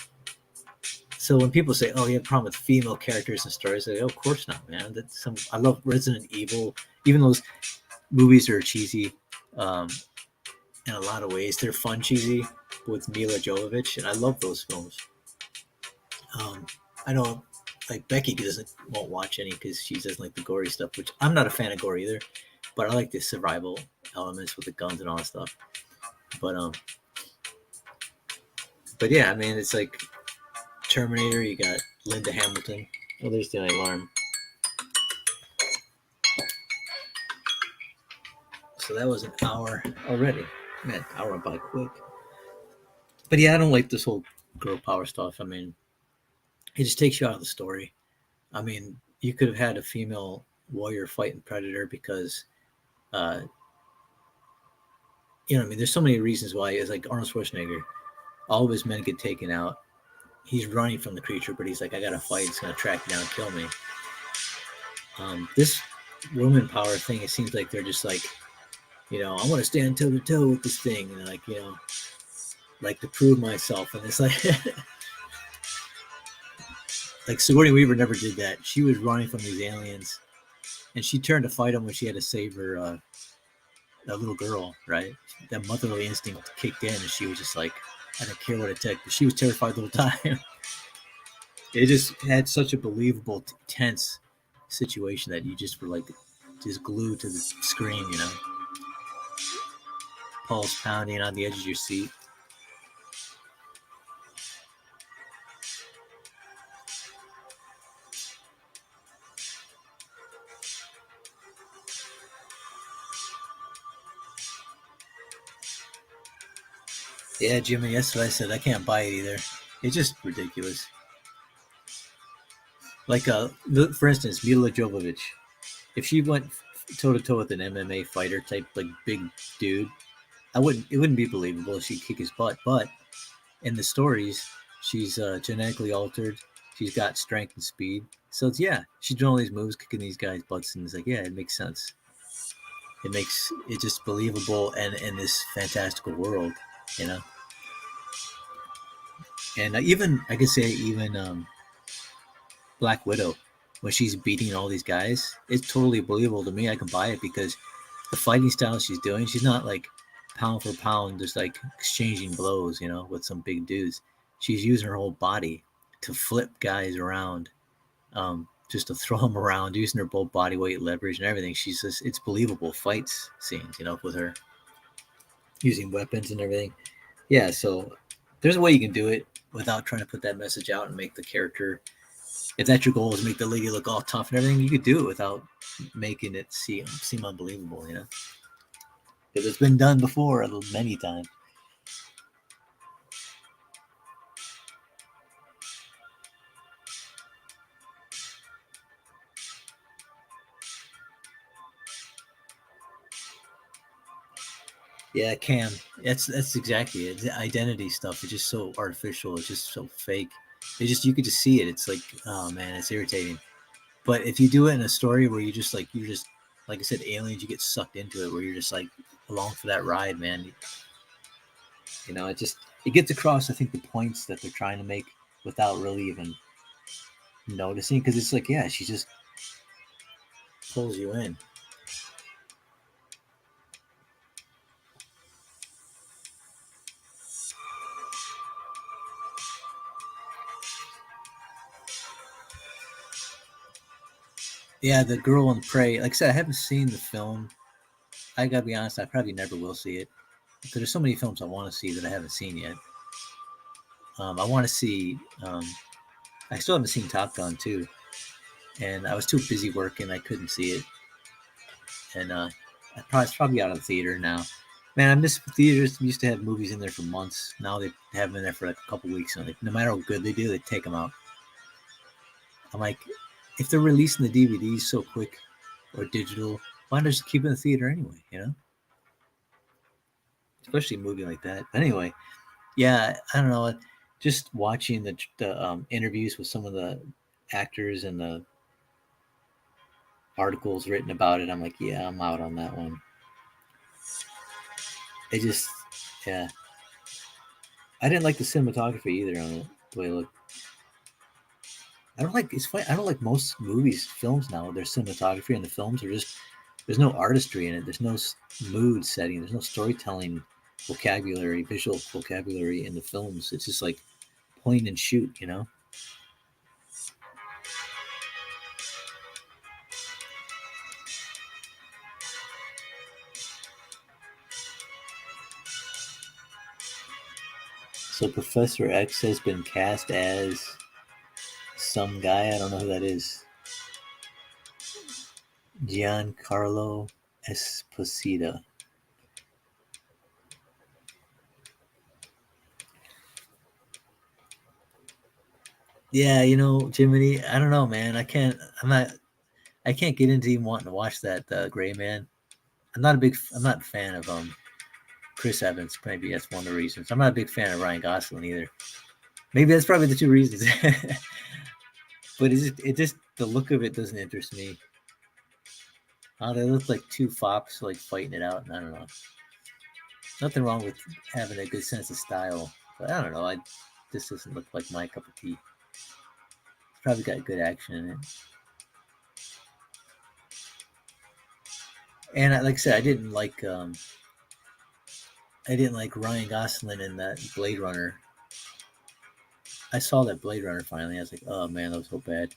so when people say, "Oh, you have a problem with female characters and stories," I go, "Oh, of course not, man." That's some. I love Resident Evil, even those movies are cheesy. Um, in a lot of ways, they're fun cheesy with Mila Jovovich, and I love those films. Um, I know like Becky won't watch any because she doesn't like the gory stuff, which I'm not a fan of gore either. But I like the survival elements with the guns and all that stuff. But yeah, I mean, it's like Terminator. You got Linda Hamilton. Oh, there's the alarm. So that was an hour already. Man, hour went by quick. But yeah, I don't like this whole girl power stuff. I mean, it just takes you out of the story. I mean, you could have had a female warrior fighting Predator because, uh, I mean, there's so many reasons why. It's like Arnold Schwarzenegger, all of his men get taken out. He's running from the creature, but he's like, I gotta fight. It's gonna track me down and kill me. This woman power thing, it seems like they're just like, I want to stand toe to toe with this thing, and like, like to prove myself. And it's like, like Sigourney Weaver never did that. She was running from these aliens, and she turned to fight them when she had to save her that little girl, right? That motherly instinct kicked in, and she was just like, I don't care what it took. But she was terrified the whole time. It just had such a believable, tense situation that you just were like, just glued to the screen, Pulse pounding on the edge of your seat. Yeah, Jimmy, that's what I said. I can't buy it either. It's just ridiculous. Like, for instance, Mila Jovovich. If she went toe to toe with an MMA fighter type, like big dude, it wouldn't be believable if she'd kick his butt. But in the stories, she's genetically altered. She's got strength and speed. So yeah, she's doing all these moves, kicking these guys' butts, and it's like, yeah, it makes sense. It makes it just believable and in this fantastical world, you know. And even I could say even Black Widow, when she's beating all these guys, it's totally believable to me. I can buy it because the fighting style she's doing, she's not like pound for pound, just like exchanging blows, with some big dudes. She's using her whole body to flip guys around, just to throw them around, using her full body weight, leverage, and everything. She's just, it's believable fights scenes, with her using weapons and everything. Yeah, so there's a way you can do it without trying to put that message out and make the character. If that's your goal, is make the lady look all tough and everything, you could do it without making it seem unbelievable, because it's been done before many times. Yeah, Cam. That's exactly it. The identity stuff is just so artificial. It's just so fake. You could just see it. It's like, oh man, it's irritating. But if you do it in a story where you're just like I said, aliens, you get sucked into it, where you're just like along for that ride, man. It gets across, I think, the points that they're trying to make without really even noticing, because it's like, yeah, she just pulls you in. Yeah, the girl in Prey. Like I said, I haven't seen the film. I gotta be honest, I probably never will see it because there's so many films I want to see that I haven't seen yet. I want to see. I still haven't seen Top Gun too, and I was too busy working. I couldn't see it, and it's probably out of the theater now. Man, I miss theaters. We used to have movies in there for months. Now they have them in there for like a couple weeks. And like, no matter how good they do, they take them out. I'm like, if they're releasing the DVDs so quick or digital, why not just keep it in the theater anyway? Especially a movie like that. But anyway, yeah, I don't know. Just watching the interviews with some of the actors and the articles written about it, I'm like, yeah, I'm out on that one. It just, yeah, I didn't like the cinematography either on the way it looked. I don't like. It's funny. I don't like most movies, films now. Their cinematography and the films are just, there's no artistry in it. There's no mood setting. There's no storytelling vocabulary, visual vocabulary in the films. It's just like point and shoot. So Professor X has been cast as some guy. I don't know who that is. Giancarlo Esposito. Yeah, Jiminy. I don't know, man. I can't. I'm not. I can't get into even wanting to watch that Gray Man. I'm not a big. I'm not a fan of Chris Evans. Maybe that's one of the reasons. I'm not a big fan of Ryan Gosling either. Maybe that's probably the two reasons. But it just the look of it doesn't interest me. They look like two fops like fighting it out, and I don't know. Nothing wrong with having a good sense of style, but I don't know. This doesn't look like my cup of tea. It's probably got good action in it. And like I said, I didn't like Ryan Gosling in that Blade Runner. I saw that Blade Runner finally. I was like, oh man, that was so bad.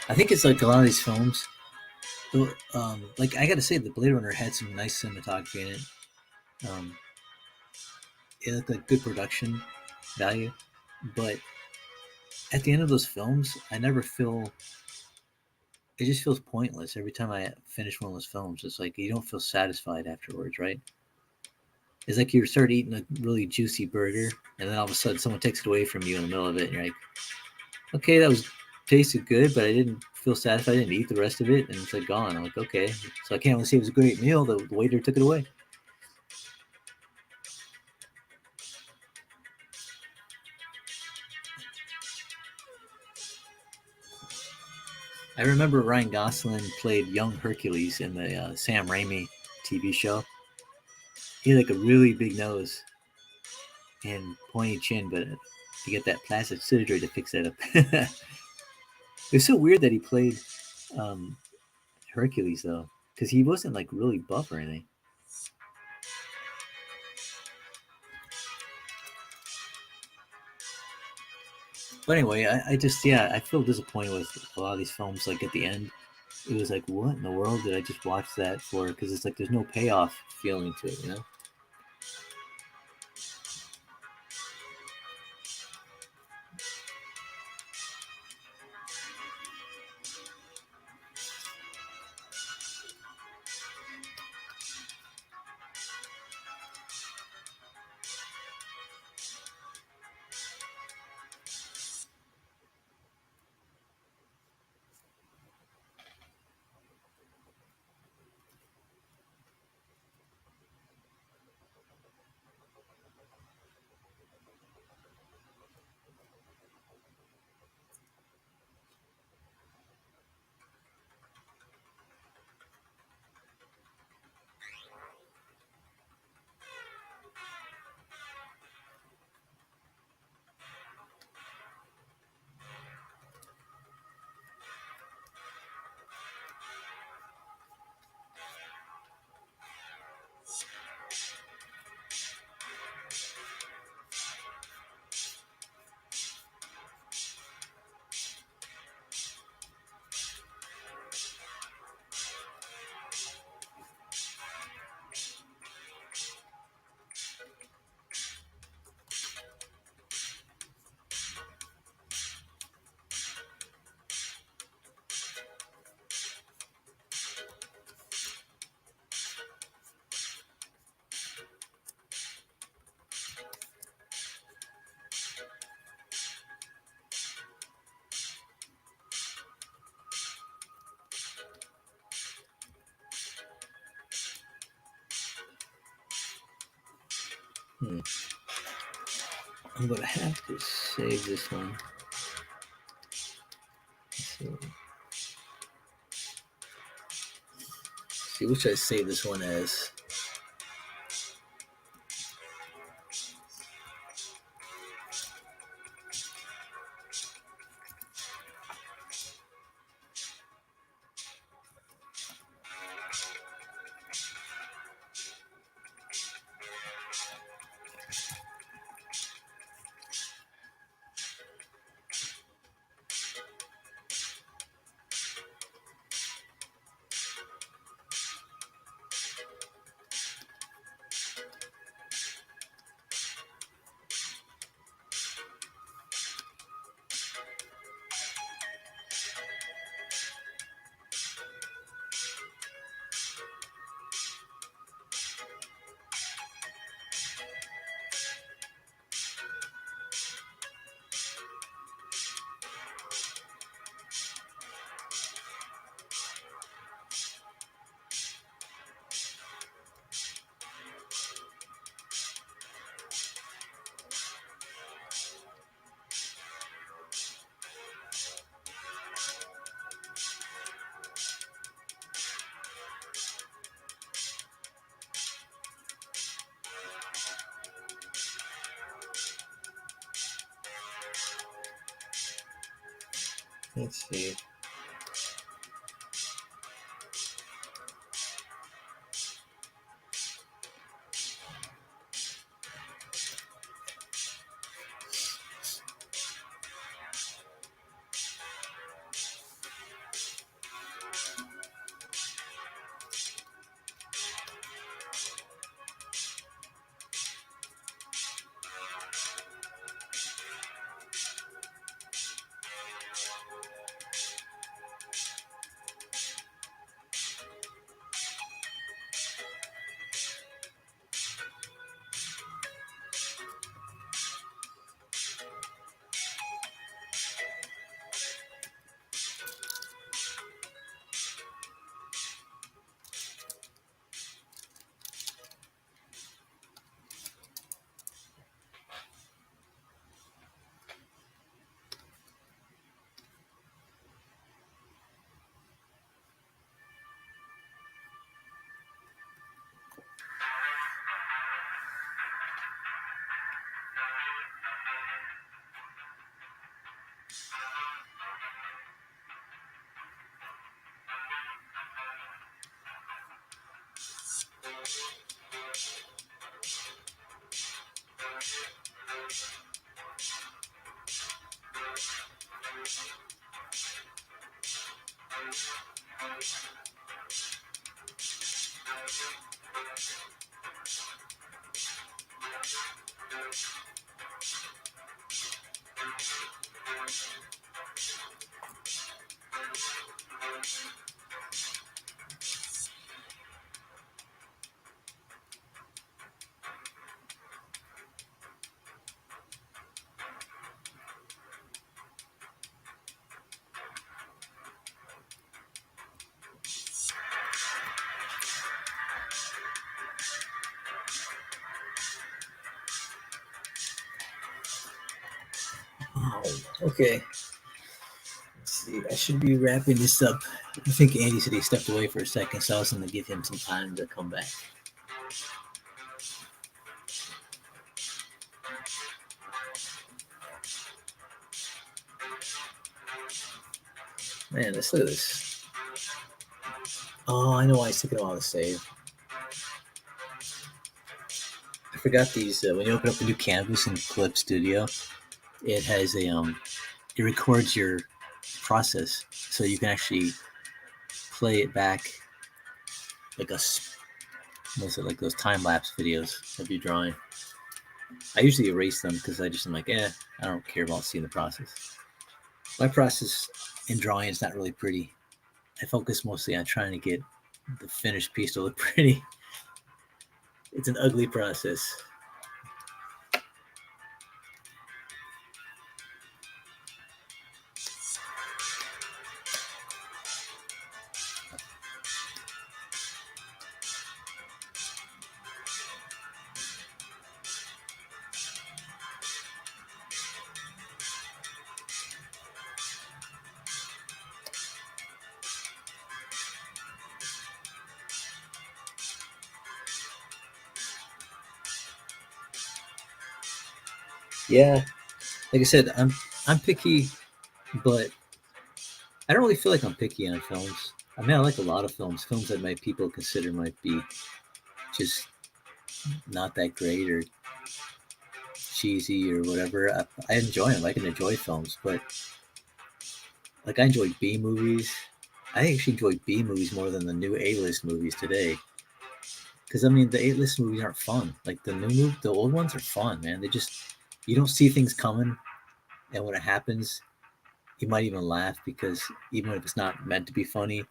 I think it's like a lot of these films. Like I got to say, the Blade Runner had some nice cinematography in it. It looked like good production value, but at the end of those films, I never feel. It just feels pointless every time I finish one of those films. It's like you don't feel satisfied afterwards, right? It's like you start eating a really juicy burger, and then all of a sudden someone takes it away from you in the middle of it, and you're like, okay, that was tasted good, but I didn't feel satisfied. I didn't eat the rest of it, and it's like gone. I'm like, okay, so I can't really say it was a great meal. The waiter took it away. I remember Ryan Gosling played young Hercules in the Sam Raimi TV show. He had like a really big nose and pointy chin, but to get that plastic surgery to fix that up. It's so weird that he played um, Hercules though, because he wasn't like really buff or anything. But anyway, I just I feel disappointed with a lot of these films. Like at the end, it was like, what in the world did I just watch that for? Because it's like there's no payoff feeling to it. Hmm. I'm gonna have to save this one. So, see, what should I save this one as? Let's see. Oh, okay. Let's see. I should be wrapping this up. I think Andy said he stepped away for a second, so I was going to give him some time to come back. Man, let's look at this. Oh, I know why it's taking a while to save. I forgot these. When you open up a new canvas in Clip Studio, it has a it records your process, so you can actually play it back like what's it, like those time lapse videos of you drawing. I usually erase them because I'm like, I don't care about seeing the process. My process in drawing is not really pretty. I focus mostly on trying to get the finished piece to look pretty. It's an ugly process. Yeah, like I said, I'm picky, but I don't really feel like I'm picky on films. I mean, I like a lot of films that my people consider might be just not that great or cheesy or whatever. I enjoy them. I can enjoy films, but like I enjoy B movies. I actually enjoy B movies more than the new A-list movies today. Because I mean, the A-list movies aren't fun. Like the old ones are fun, man. They just you don't see things coming, and when it happens, you might even laugh because even if it's not meant to be funny,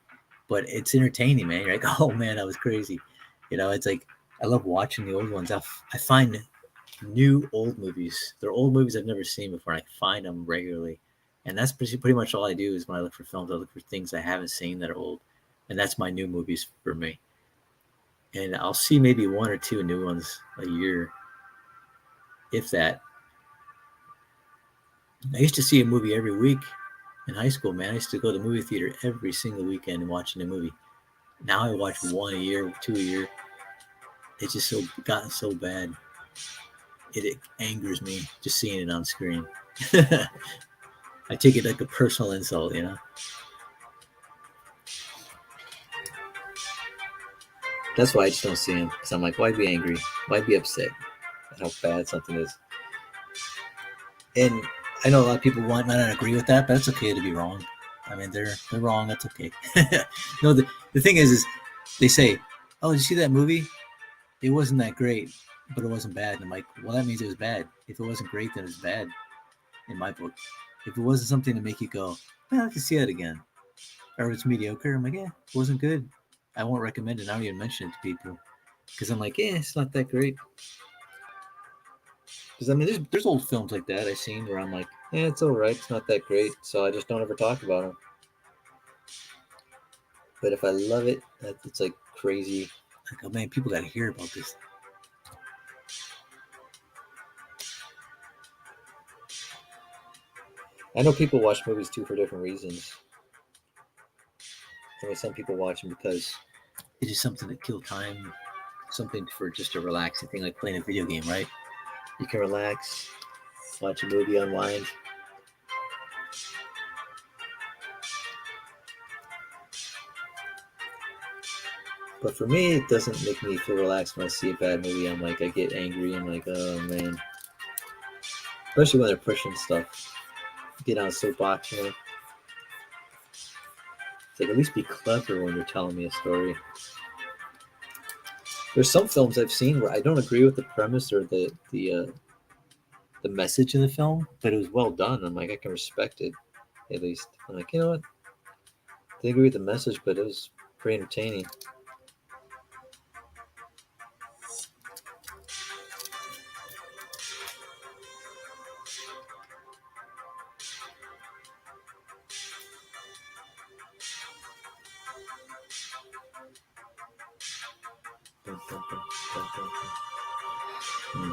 but it's entertaining, man. You're like, oh man, that was crazy. It's like I love watching the old ones. I find new old movies. They're old movies I've never seen before. And I find them regularly, and that's pretty much all I do is when I look for films, I look for things I haven't seen that are old, and that's my new movies for me. And I'll see maybe one or two new ones a year, if that. I used to see a movie every week in high school, man. I used to go to the movie theater every single weekend and watching a movie. Now I watch one a year, two a year. It's just gotten so bad. It angers me just seeing it on screen. I take it like a personal insult, you know. That's why I just don't see him. Because I'm like, why be angry? Why be upset at how bad something is? And I know a lot of people might not agree with that, but it's okay to be wrong. I mean, they're wrong. That's okay. No, the thing is they say, "Oh, did you see that movie? It wasn't that great, but it wasn't bad." And I'm like, well, that means it was bad. If it wasn't great, then it's bad in my book. If it wasn't something to make you go, well, I can see that again, or if it's mediocre, I'm like, yeah, it wasn't good. I won't recommend it. I don't even mention it to people because I'm like, yeah, it's not that great. Because I mean, there's old films like that I've seen where I'm like, yeah, it's all right, it's not that great, so I just don't ever talk about them. But if I love it, it's like crazy. Like, oh man, people got to hear about this. I know people watch movies too for different reasons. I mean, some people watch them because it's just something to kill time, something for just a relaxing thing, like playing a video game, right? You can relax, watch a movie, unwind. But for me, it doesn't make me feel relaxed when I see a bad movie. I'm like, I get angry. I'm like, oh man. Especially when they're pushing stuff. Get on a soapbox, you know. It's like, at least be clever when you're telling me a story. There's some films I've seen where I don't agree with the premise or the message in the film, but it was well done. I'm like, I can respect it at least. I'm like, you know what? I didn't agree with the message, but it was pretty entertaining. Hmm.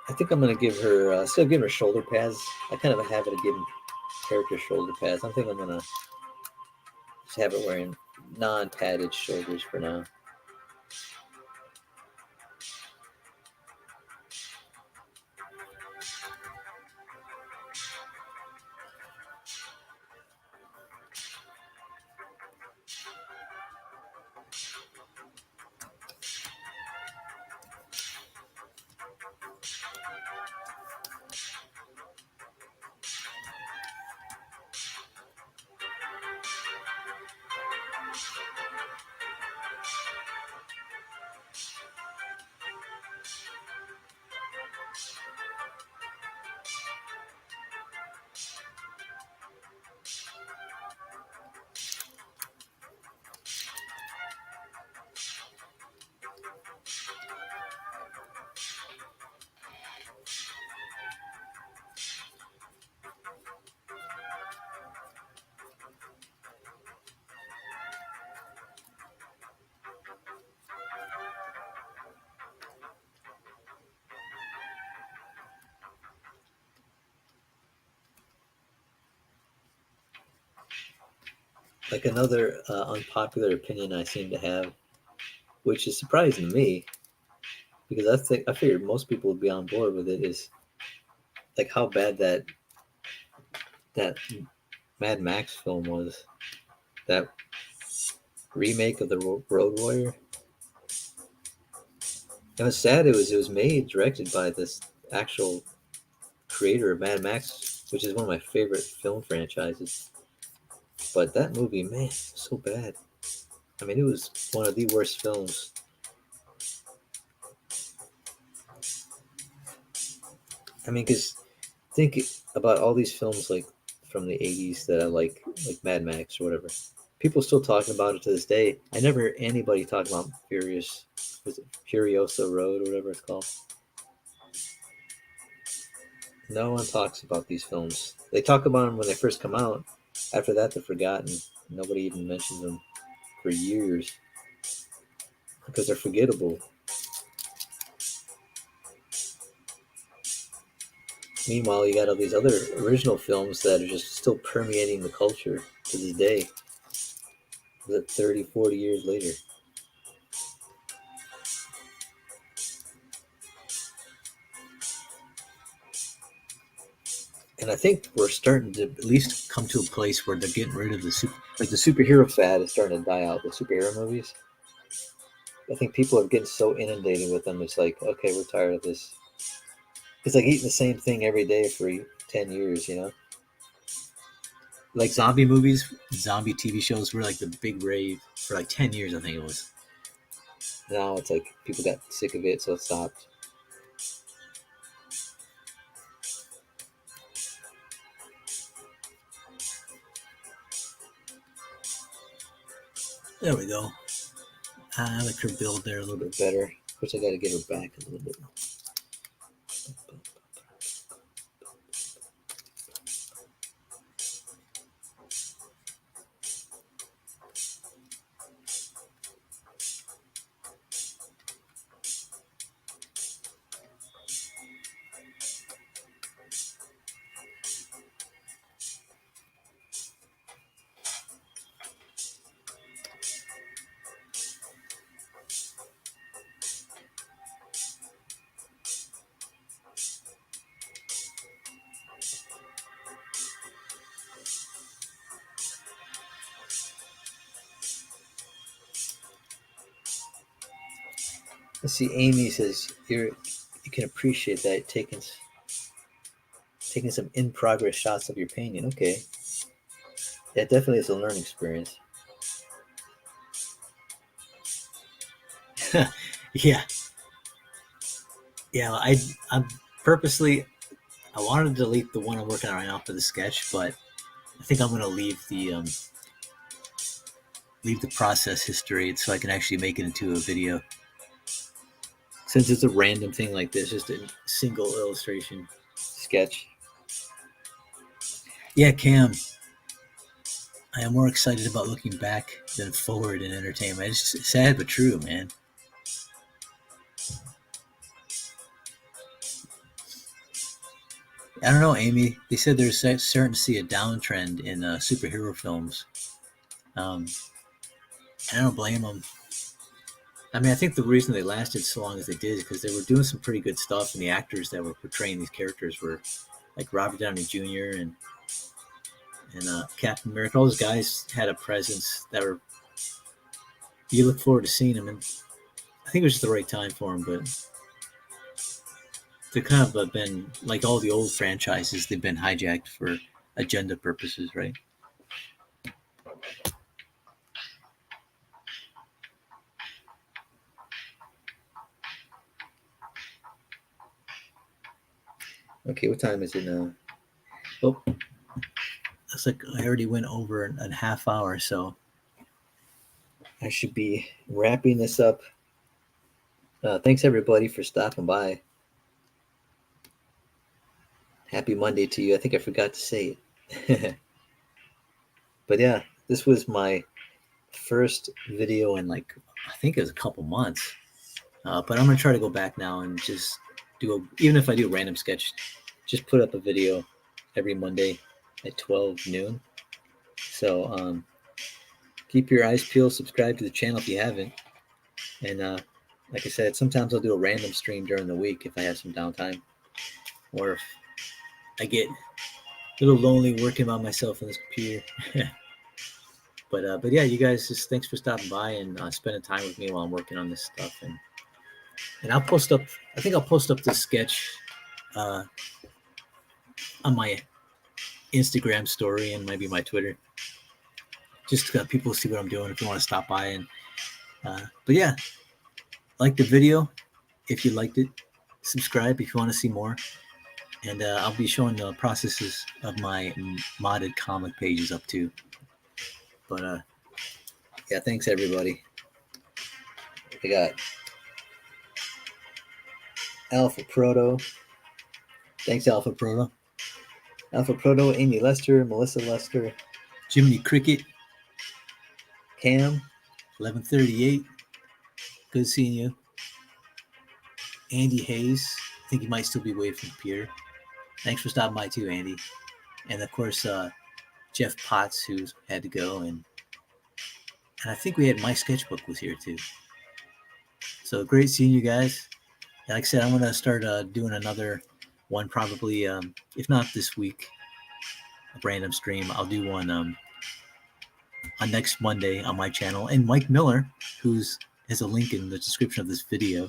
I think I'm gonna give her instead of giving her shoulder pads. I kind of have a habit of giving characters shoulder pads. I think I'm gonna just have her wearing non-padded shoulders for now. Like another unpopular opinion I seem to have, which is surprising to me, because I figured most people would be on board with it, is like how bad that Mad Max film was. That remake of the Road Warrior. And it's sad it was made directed by this actual creator of Mad Max, which is one of my favorite film franchises. But that movie, man, so bad. I mean, it was one of the worst films. I mean, because think about all these films like from the '80s that I like Mad Max or whatever. People still talking about it to this day. I never heard anybody talk about was it Furiosa Road or whatever it's called. No one talks about these films. They talk about them when they first come out. After that, they're forgotten. Nobody even mentions them for years because they're forgettable. Meanwhile, you got all these other original films that are just still permeating the culture to this day, 30, 40 years later. And I think we're starting to at least come to a place where they're getting rid of the superhero fad is starting to die out. The superhero movies. I think people are getting so inundated with them. It's like, okay, we're tired of this. It's like eating the same thing every day for 10 years. Like zombie movies, zombie TV shows were like the big rave for like 10 years. I think it was. Now it's like people got sick of it, so it stopped. There we go. I like her build there a little bit better. Of course, I got to get her back a little bit. Let's see. Amy says you can appreciate that taking some in progress shots of your painting. Okay, yeah, definitely is a learning experience. Yeah, yeah. I'm purposely I wanted to delete the one I'm working on right now for the sketch, but I think I'm gonna leave the process history so I can actually make it into a video. Since it's a random thing like this, just a single illustration sketch. Yeah, Cam, I am more excited about looking back than forward in entertainment. It's sad but true, man. I don't know, Amy. They said they're starting to see a downtrend in superhero films. Um, I don't blame them. I mean, I think the reason they lasted so long as they did is because they were doing some pretty good stuff, and the actors that were portraying these characters were like Robert Downey Jr. and Captain America. All those guys had a presence that were you look forward to seeing them, and I think it was just the right time for them. But they kind of been like all the old franchises; they've been hijacked for agenda purposes, right? Okay, what time is it now? Oh, looks like I already went over a half hour, so I should be wrapping this up. Thanks everybody for stopping by. Happy Monday to you. I think I forgot to say it. But yeah, this was my first video in like, I think it was a couple months. But I'm going to try to go back now and just even if I do a random sketch, just put up a video every Monday at 12 noon. So keep your eyes peeled, subscribe to the channel if you haven't. And like I said, sometimes I'll do a random stream during the week if I have some downtime. Or if I get a little lonely working by myself on this computer. But yeah, you guys, just thanks for stopping by and spending time with me while I'm working on this stuff. And I'll post up. I think I'll post up this sketch on my Instagram story and maybe my Twitter, just to people see what I'm doing if you want to stop by. And but yeah, like the video if you liked it. Subscribe if you want to see more. And I'll be showing the processes of my modded comic pages up too. But yeah, thanks everybody. I got Alpha Proto. Thanks, Alpha Proto. Alpha Proto, Amy Lester, Melissa Lester, Jiminy Cricket, Cam, 1138. Good seeing you. Andy Hayes. I think he might still be away from the computer. Thanks for stopping by too, Andy. And of course, Jeff Potts, who had to go, and I think we had My Sketchbook was here too. So great seeing you guys. And like I said, I'm gonna start doing another one probably, if not this week, a random stream. I'll do one on next Monday on my channel. And Mike Miller, who's has a link in the description of this video.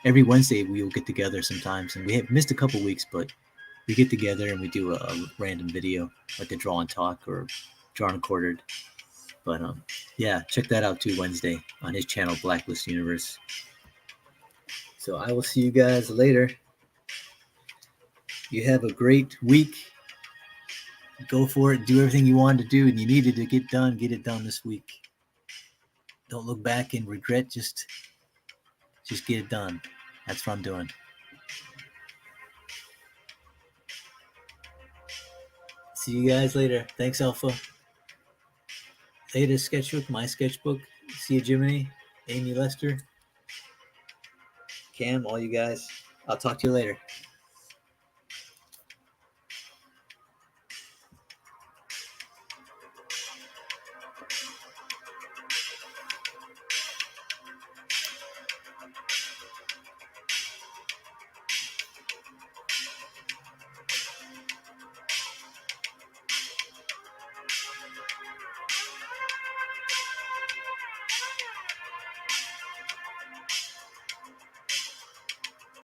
Every Wednesday we will get together sometimes, and we have missed a couple weeks, but we get together and we do a random video, like a draw and talk or draw and quartered. But yeah, check that out too Wednesday on his channel, Blacklist Universe. So I will see you guys later. You have a great week. Go for it. Do everything you wanted to do and you needed to get done. Get it done this week. Don't look back and regret. Just get it done. That's what I'm doing. See you guys later. Thanks, Alpha. Later, Sketchbook, my sketchbook. See you, Jiminy, Amy, Lester, Cam, all you guys. I'll talk to you later.